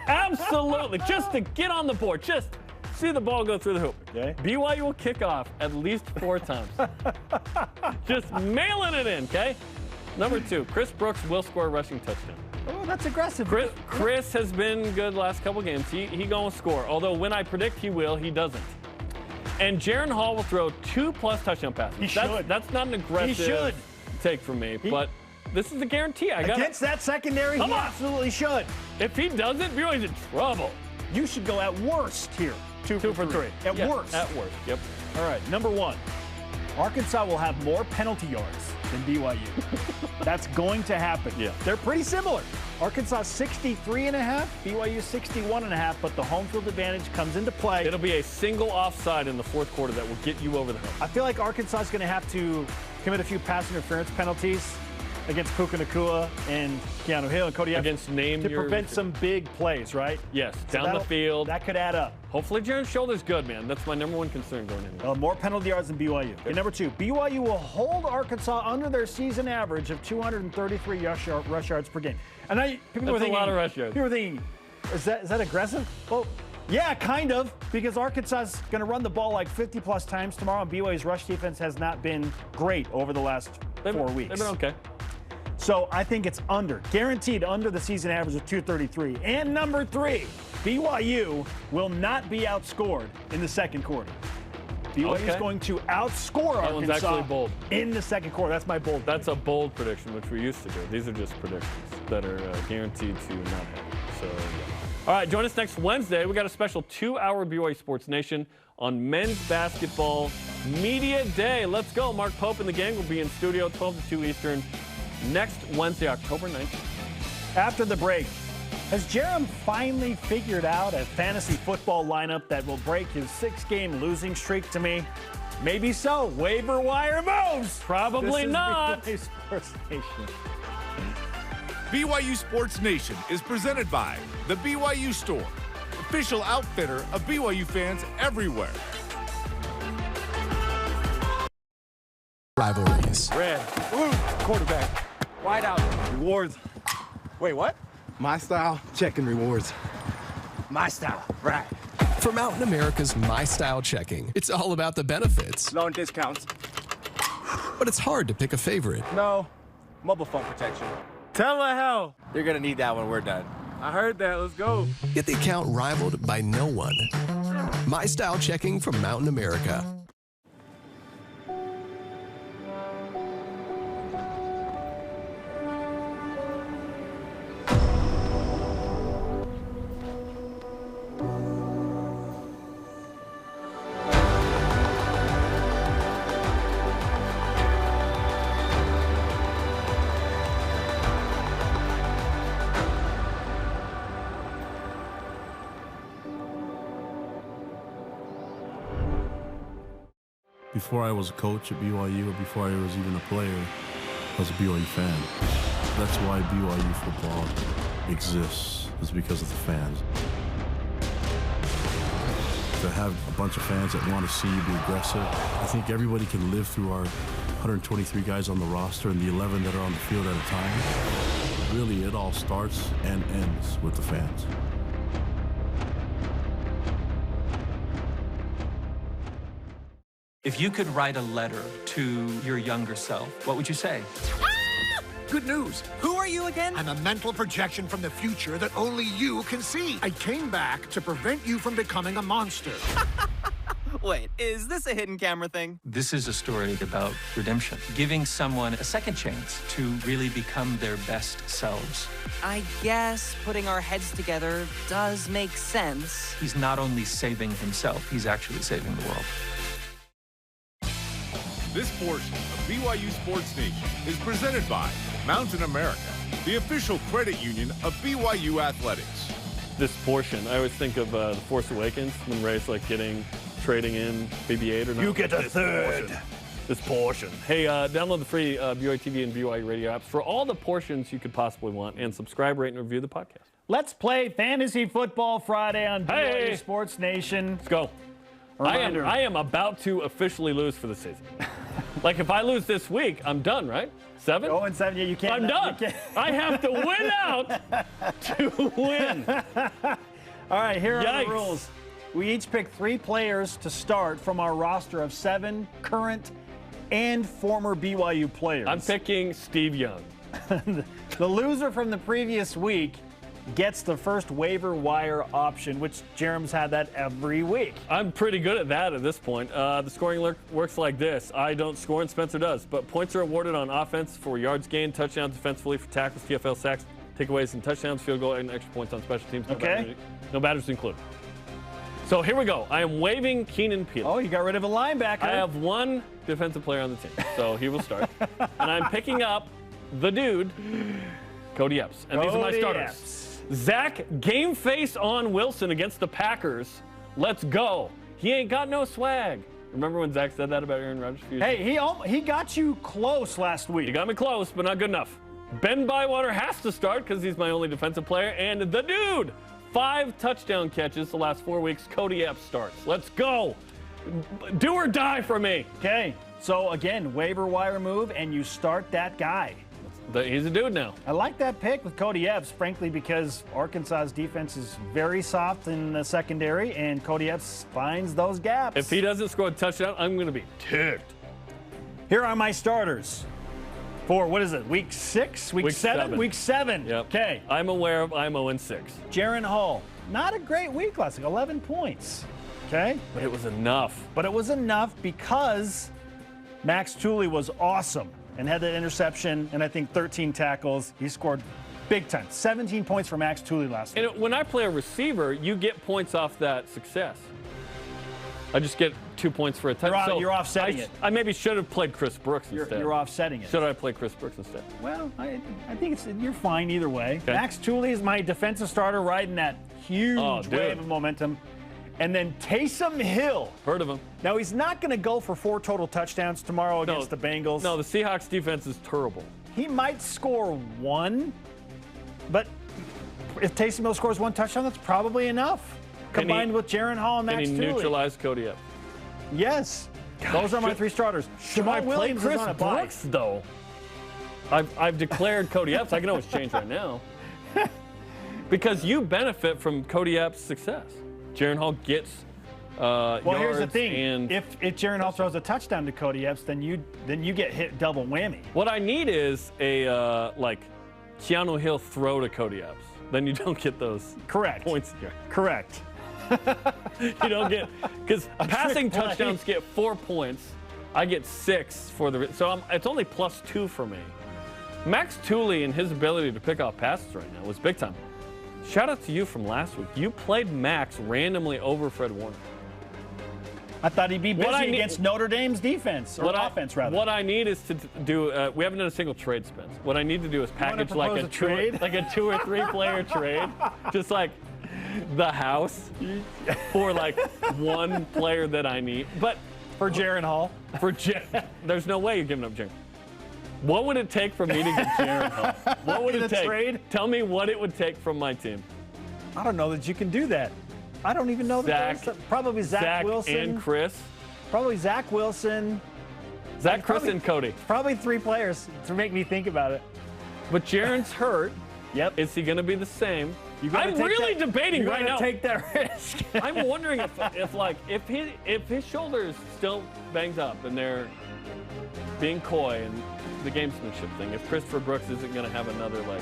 Absolutely. Just to get on the board. Just see the ball go through the hoop. Okay. BYU will kick off at least 4 times. Just mailing it in, okay? Number 2, Chris Brooks will score a rushing touchdown. Oh, that's aggressive. Chris has been good last couple games. He going to score. Although when I predict he will, he doesn't. And Jaron Hall will throw 2+ touchdown passes. He should. That's not an aggressive take from me, but this is a guarantee. Against that secondary, he absolutely should. If he doesn't, BYU's in trouble. You should go at worst here. 2 for 3. At worst. At worst, yep. All right, number 1. Arkansas will have more penalty yards than BYU. That's going to happen. Yeah. They're pretty similar. Arkansas 63.5, BYU 61.5, but the home field advantage comes into play. It'll be a single offside in the 4th quarter that will get you over the hump. I feel like Arkansas is going to have to commit a few pass interference penalties against Puka Nacua and Keanu Hill and Cody against to prevent some big plays, right? Yes, So down the field. That could add up. Hopefully Jaron's shoulder's good, man. That's my number 1 concern going in. More penalty yards than BYU. Okay, number 2, BYU will hold Arkansas under their season average of 233 rush yards per game. And people That's are thinking, a lot of rush yards. People are thinking, is that aggressive? Well, yeah, kind of, because Arkansas is going to run the ball like 50+ times tomorrow, and BYU's rush defense has not been great over the last 4 weeks. They've been okay. So I think it's under, guaranteed under the season average of 233. And number 3, BYU will not be outscored in the 2nd quarter. BYU is going to outscore That one's Arkansas actually bold. in the 2nd quarter. That's my bold That's a bold prediction, which we used to do. These are just predictions that are guaranteed to not happen. So, yeah. All right, join us next Wednesday. We got a special 2-hour BYU Sports Nation on men's basketball media day. Let's go. Mark Pope and the gang will be in studio 12 to 2 Eastern next Wednesday, October 19th. After the break, has Jarom finally figured out a fantasy football lineup that will break his 6-game losing streak to me? Maybe so. Waiver wire moves. Probably not. BYU Sports Nation. BYU Sports Nation is presented by the BYU Store, official outfitter of BYU fans everywhere. Rivalries. Red. Ooh, quarterback. Wide out. Rewards. Wait, what? My style, checking rewards. My style. Right. For Mountain America's My Style Checking, it's all about the benefits. Loan discounts. But it's hard to pick a favorite. No. Mobile phone protection. Telehealth. You're going to need that when we're done. I heard that. Let's go. Get the account rivaled by no one. My Style Checking from Mountain America. Before I was a coach at BYU, or before I was even a player, I was a BYU fan. That's why BYU football exists, is because of the fans. To have a bunch of fans that want to see you be aggressive, I think everybody can live through our 123 guys on the roster and the 11 that are on the field at a time. Really, it all starts and ends with the fans. If you could write a letter to your younger self, what would you say? Good news. Who are you again? I'm a mental projection from the future that only you can see. I came back to prevent you from becoming a monster. Wait, is this a hidden camera thing? This is a story about redemption, giving someone a second chance to really become their best selves. I guess putting our heads together does make sense. He's not only saving himself, he's actually saving the world. This portion of BYU Sports Nation is presented by Mountain America, the official credit union of BYU Athletics. This portion, I always think of The Force Awakens when Rey's like trading in BB-8 or not. You get a third. This portion. Hey, download the free BYU TV and BYU radio apps for all the portions you could possibly want, and subscribe, rate, and review the podcast. Let's play Fantasy Football Friday on BYU Sports Nation. Let's go. I am about to officially lose for the season. Like, if I lose this week, I'm done, right? 7? 0-7, yeah, you can't. I'm done. I have to win out to win. All right, here are the rules. We each pick 3 players to start from our roster of 7 current and former BYU players. I'm picking Steve Young. The loser from the previous week gets the first waiver wire option, which Jarom's had that every week. I'm pretty good at that at this point. The scoring works like this. I don't score and Spencer does, but points are awarded on offense for yards gained, touchdowns defensively for tackles, TFL sacks, takeaways and touchdowns, field goal, and extra points on special teams. No batters included. So here we go. I am waiving Keenan Peel. Oh, you got rid of a linebacker. I have 1 defensive player on the team, so he will start. And I'm picking up the dude, Cody Epps. And these are my starters. Zach, game face on Wilson against the Packers. Let's go. He ain't got no swag. Remember when Zach said that about Aaron Rodgers? Hey, he got you close last week. He got me close, but not good enough. Ben Bywater has to start because he's my only defensive player. And the dude, 5 touchdown catches the last 4 weeks. Cody Epps starts. Let's go. Do or die for me. Okay, so again, waiver wire move, and you start that guy. He's a dude now. I like that pick with Cody Epps, frankly, because Arkansas's defense is very soft in the secondary, and Cody Epps finds those gaps. If he doesn't score a touchdown, I'm going to be ticked. Here are my starters for, what is it, week 6? Week 7? Week 7. Yep. Okay. I'm aware of I'm 0-6. Jaron Hall, not a great week last week, 11 points. Okay? But it was enough. But it was enough because Max Tooley was awesome and had that interception and I think 13 tackles. He scored big time. 17 points for Max Tooley last week. And when I play a receiver, you get points off that success. I just get 2 points for a touchdown. You're offsetting it. I maybe should have played Chris Brooks instead. You're offsetting it. Should I play Chris Brooks instead? Well, I think you're fine either way. Okay. Max Tooley is my defensive starter riding that huge wave of momentum. And then Taysom Hill. Heard of him. Now, he's not going to go for 4 total touchdowns tomorrow against the Bengals. No, the Seahawks defense is terrible. He might score 1, but if Taysom Hill scores 1 touchdown, that's probably enough. Combined with Jaron Hall and Max Tooley. Can he neutralize Cody Epps? Yes. Those are my 3 starters. Should I play Chris Brooks, though? I've declared Cody Epps. I can always change right now. Because you benefit from Cody Epps' success. Jaron Hall gets yards. Well, here's the thing. And if Jaron Hall throws a touchdown to Cody Epps, then you get hit double whammy. What I need is a Keanu Hill throw to Cody Epps. Then you don't get those points here. Correct. You don't get, because passing touchdowns get 4 points. I get 6 for the, so it's only +2 for me. Max Tooley and his ability to pick off passes right now was big time. Shout out to you from last week. You played Max randomly over Fred Warner. I thought he'd be busy against Notre Dame's defense, or offense, rather. What I need is to do, we haven't done a single trade, Spence. What I need to do is package like a 2 or 3 player trade, just like the house, for like 1 player that I need. But for Jaron Hall? There's no way you're giving up Jaron. What would it take for me to get Jaron Hall? What would it take? Trade? Tell me what it would take from my team. I don't know that you can do that. I don't even know that. Probably Zach Wilson. And Chris. Probably Zach Wilson. Chris, and Cody. Probably 3 players to make me think about it. But Jaron's hurt. Yep. Is he going to be the same? I'm really debating right now. Take that risk. I'm wondering if his shoulder is still banged up and they're being coy and the gamesmanship thing. If Christopher Brooks isn't going to have another leg.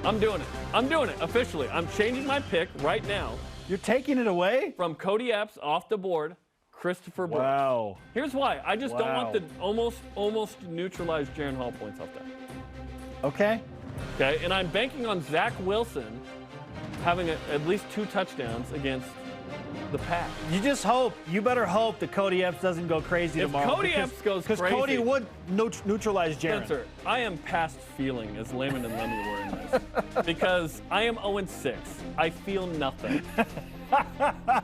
I'm doing it. I'm doing it officially. I'm changing my pick right now You're taking it away? From Cody Epps off the board, Christopher Brooks. Wow. Here's why. I just don't want the almost neutralized Jaron Hall points off that. Okay. Okay, and I'm banking on Zach Wilson having at least 2 touchdowns against the Pasch. You just hope. You better hope that Cody Epps doesn't go crazy tomorrow. If Cody Epps goes crazy. Because Cody would neutralize Jaron. Spencer, I am past feeling, as Lehman and Lemmy were in this. Because I am 0-6. I feel nothing.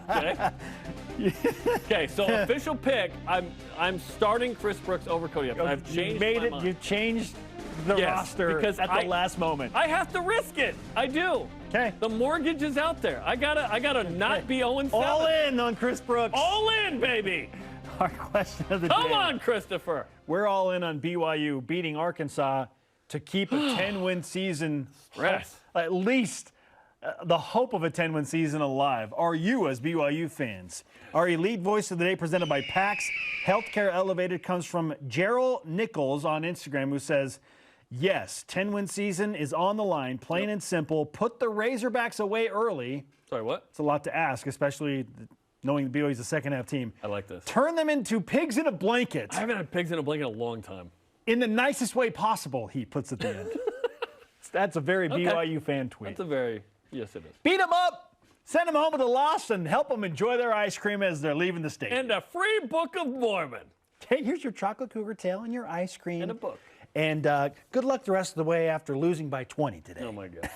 Okay? Okay, so official pick, I'm starting Chris Brooks over Cody Epps. I've changed my mind. You've changed the roster because at the last moment. I have to risk it. I do. Okay. The mortgage is out there. I gotta not be 0-7. All in on Chris Brooks. All in, baby. Our question of the day. Come on, Christopher. We're all in on BYU beating Arkansas to keep a 10-win season. Stress. At least the hope of a 10-win season alive. Are you as BYU fans? Our elite voice of the day presented by Pasch Healthcare Elevated comes from Gerald Nichols on Instagram, who says, yes, 10-win season is on the line, plain and simple. Put the Razorbacks away early. Sorry, what? It's a lot to ask, especially knowing the BYU's a second-half team. I like this. Turn them into pigs in a blanket. I haven't had pigs in a blanket in a long time. In the nicest way possible, he puts at the end. That's a very BYU fan tweet. That's a very, yes, it is. Beat them up, send them home with a loss, and help them enjoy their ice cream as they're leaving the state. And a free Book of Mormon. Okay, here's your chocolate cougar tail and your ice cream. And a book. And good luck the rest of the way after losing by 20 today. Oh, my God.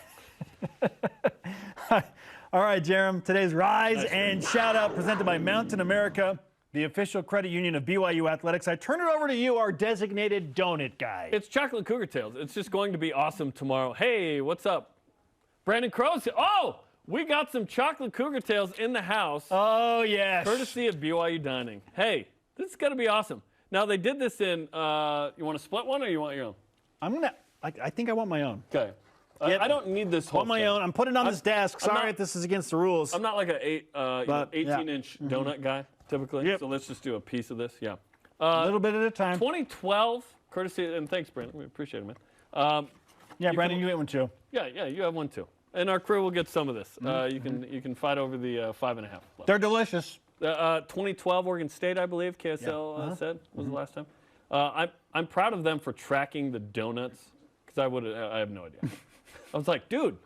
All right, Jarom, today's Rise and Shout Out presented by Mountain America, the official credit union of BYU Athletics. I turn it over to you, our designated donut guy. It's chocolate cougar tails. It's just going to be awesome tomorrow. Hey, what's up? Brandon Crow's. Oh, we got some chocolate cougar tails in the house. Oh, yes. Courtesy of BYU Dining. Hey, this is going to be awesome. Now, they did this in, you want to split one or you want your own? I think I want my own. Okay. I don't need this whole I want my own. I'm putting it on this desk. Sorry if this is against the rules. I'm not like an 18-inch donut guy, typically. Yep. So let's just do a piece of this. Yeah. A little bit at a time. 2012, courtesy, and thanks, Brandon. We appreciate it, man. Yeah, Brandon, you ate one too. Yeah, you have one too. And our crew will get some of this. You can fight over the 5.5. They're delicious. 2012 Oregon State, I believe, KSL said was the last time. I'm proud of them for tracking the donuts because I have no idea. I was like, dude,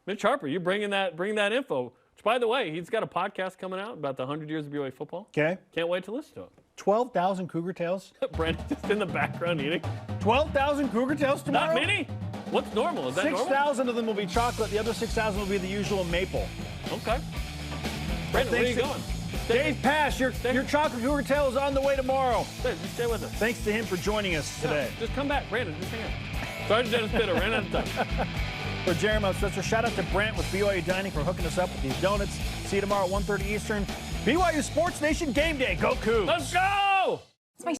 Mitch Harper, you bring that info. Which, by the way, he's got a podcast coming out about the 100 years of BYU football. Okay. Can't wait to listen to it. 12,000 cougar tails. Brandon just in the background eating. 12,000 cougar tails tomorrow? Not many. What's normal? Is that normal? 6,000 of them will be chocolate. The other 6,000 will be the usual maple. Okay. Brandon, where are you going? Dave Pasch, your chocolate cougar tail is on the way tomorrow. Stay with us. Thanks to him for joining us today. Just come back, Brandon. Just hang out. Sergeant Dennis Pitter ran out of time. For Jarom and Spencer, shout out to Brent with BYU Dining for hooking us up with these donuts. See you tomorrow at 1:30 Eastern. BYU Sports Nation Game Day. Go Cougs! Let's go!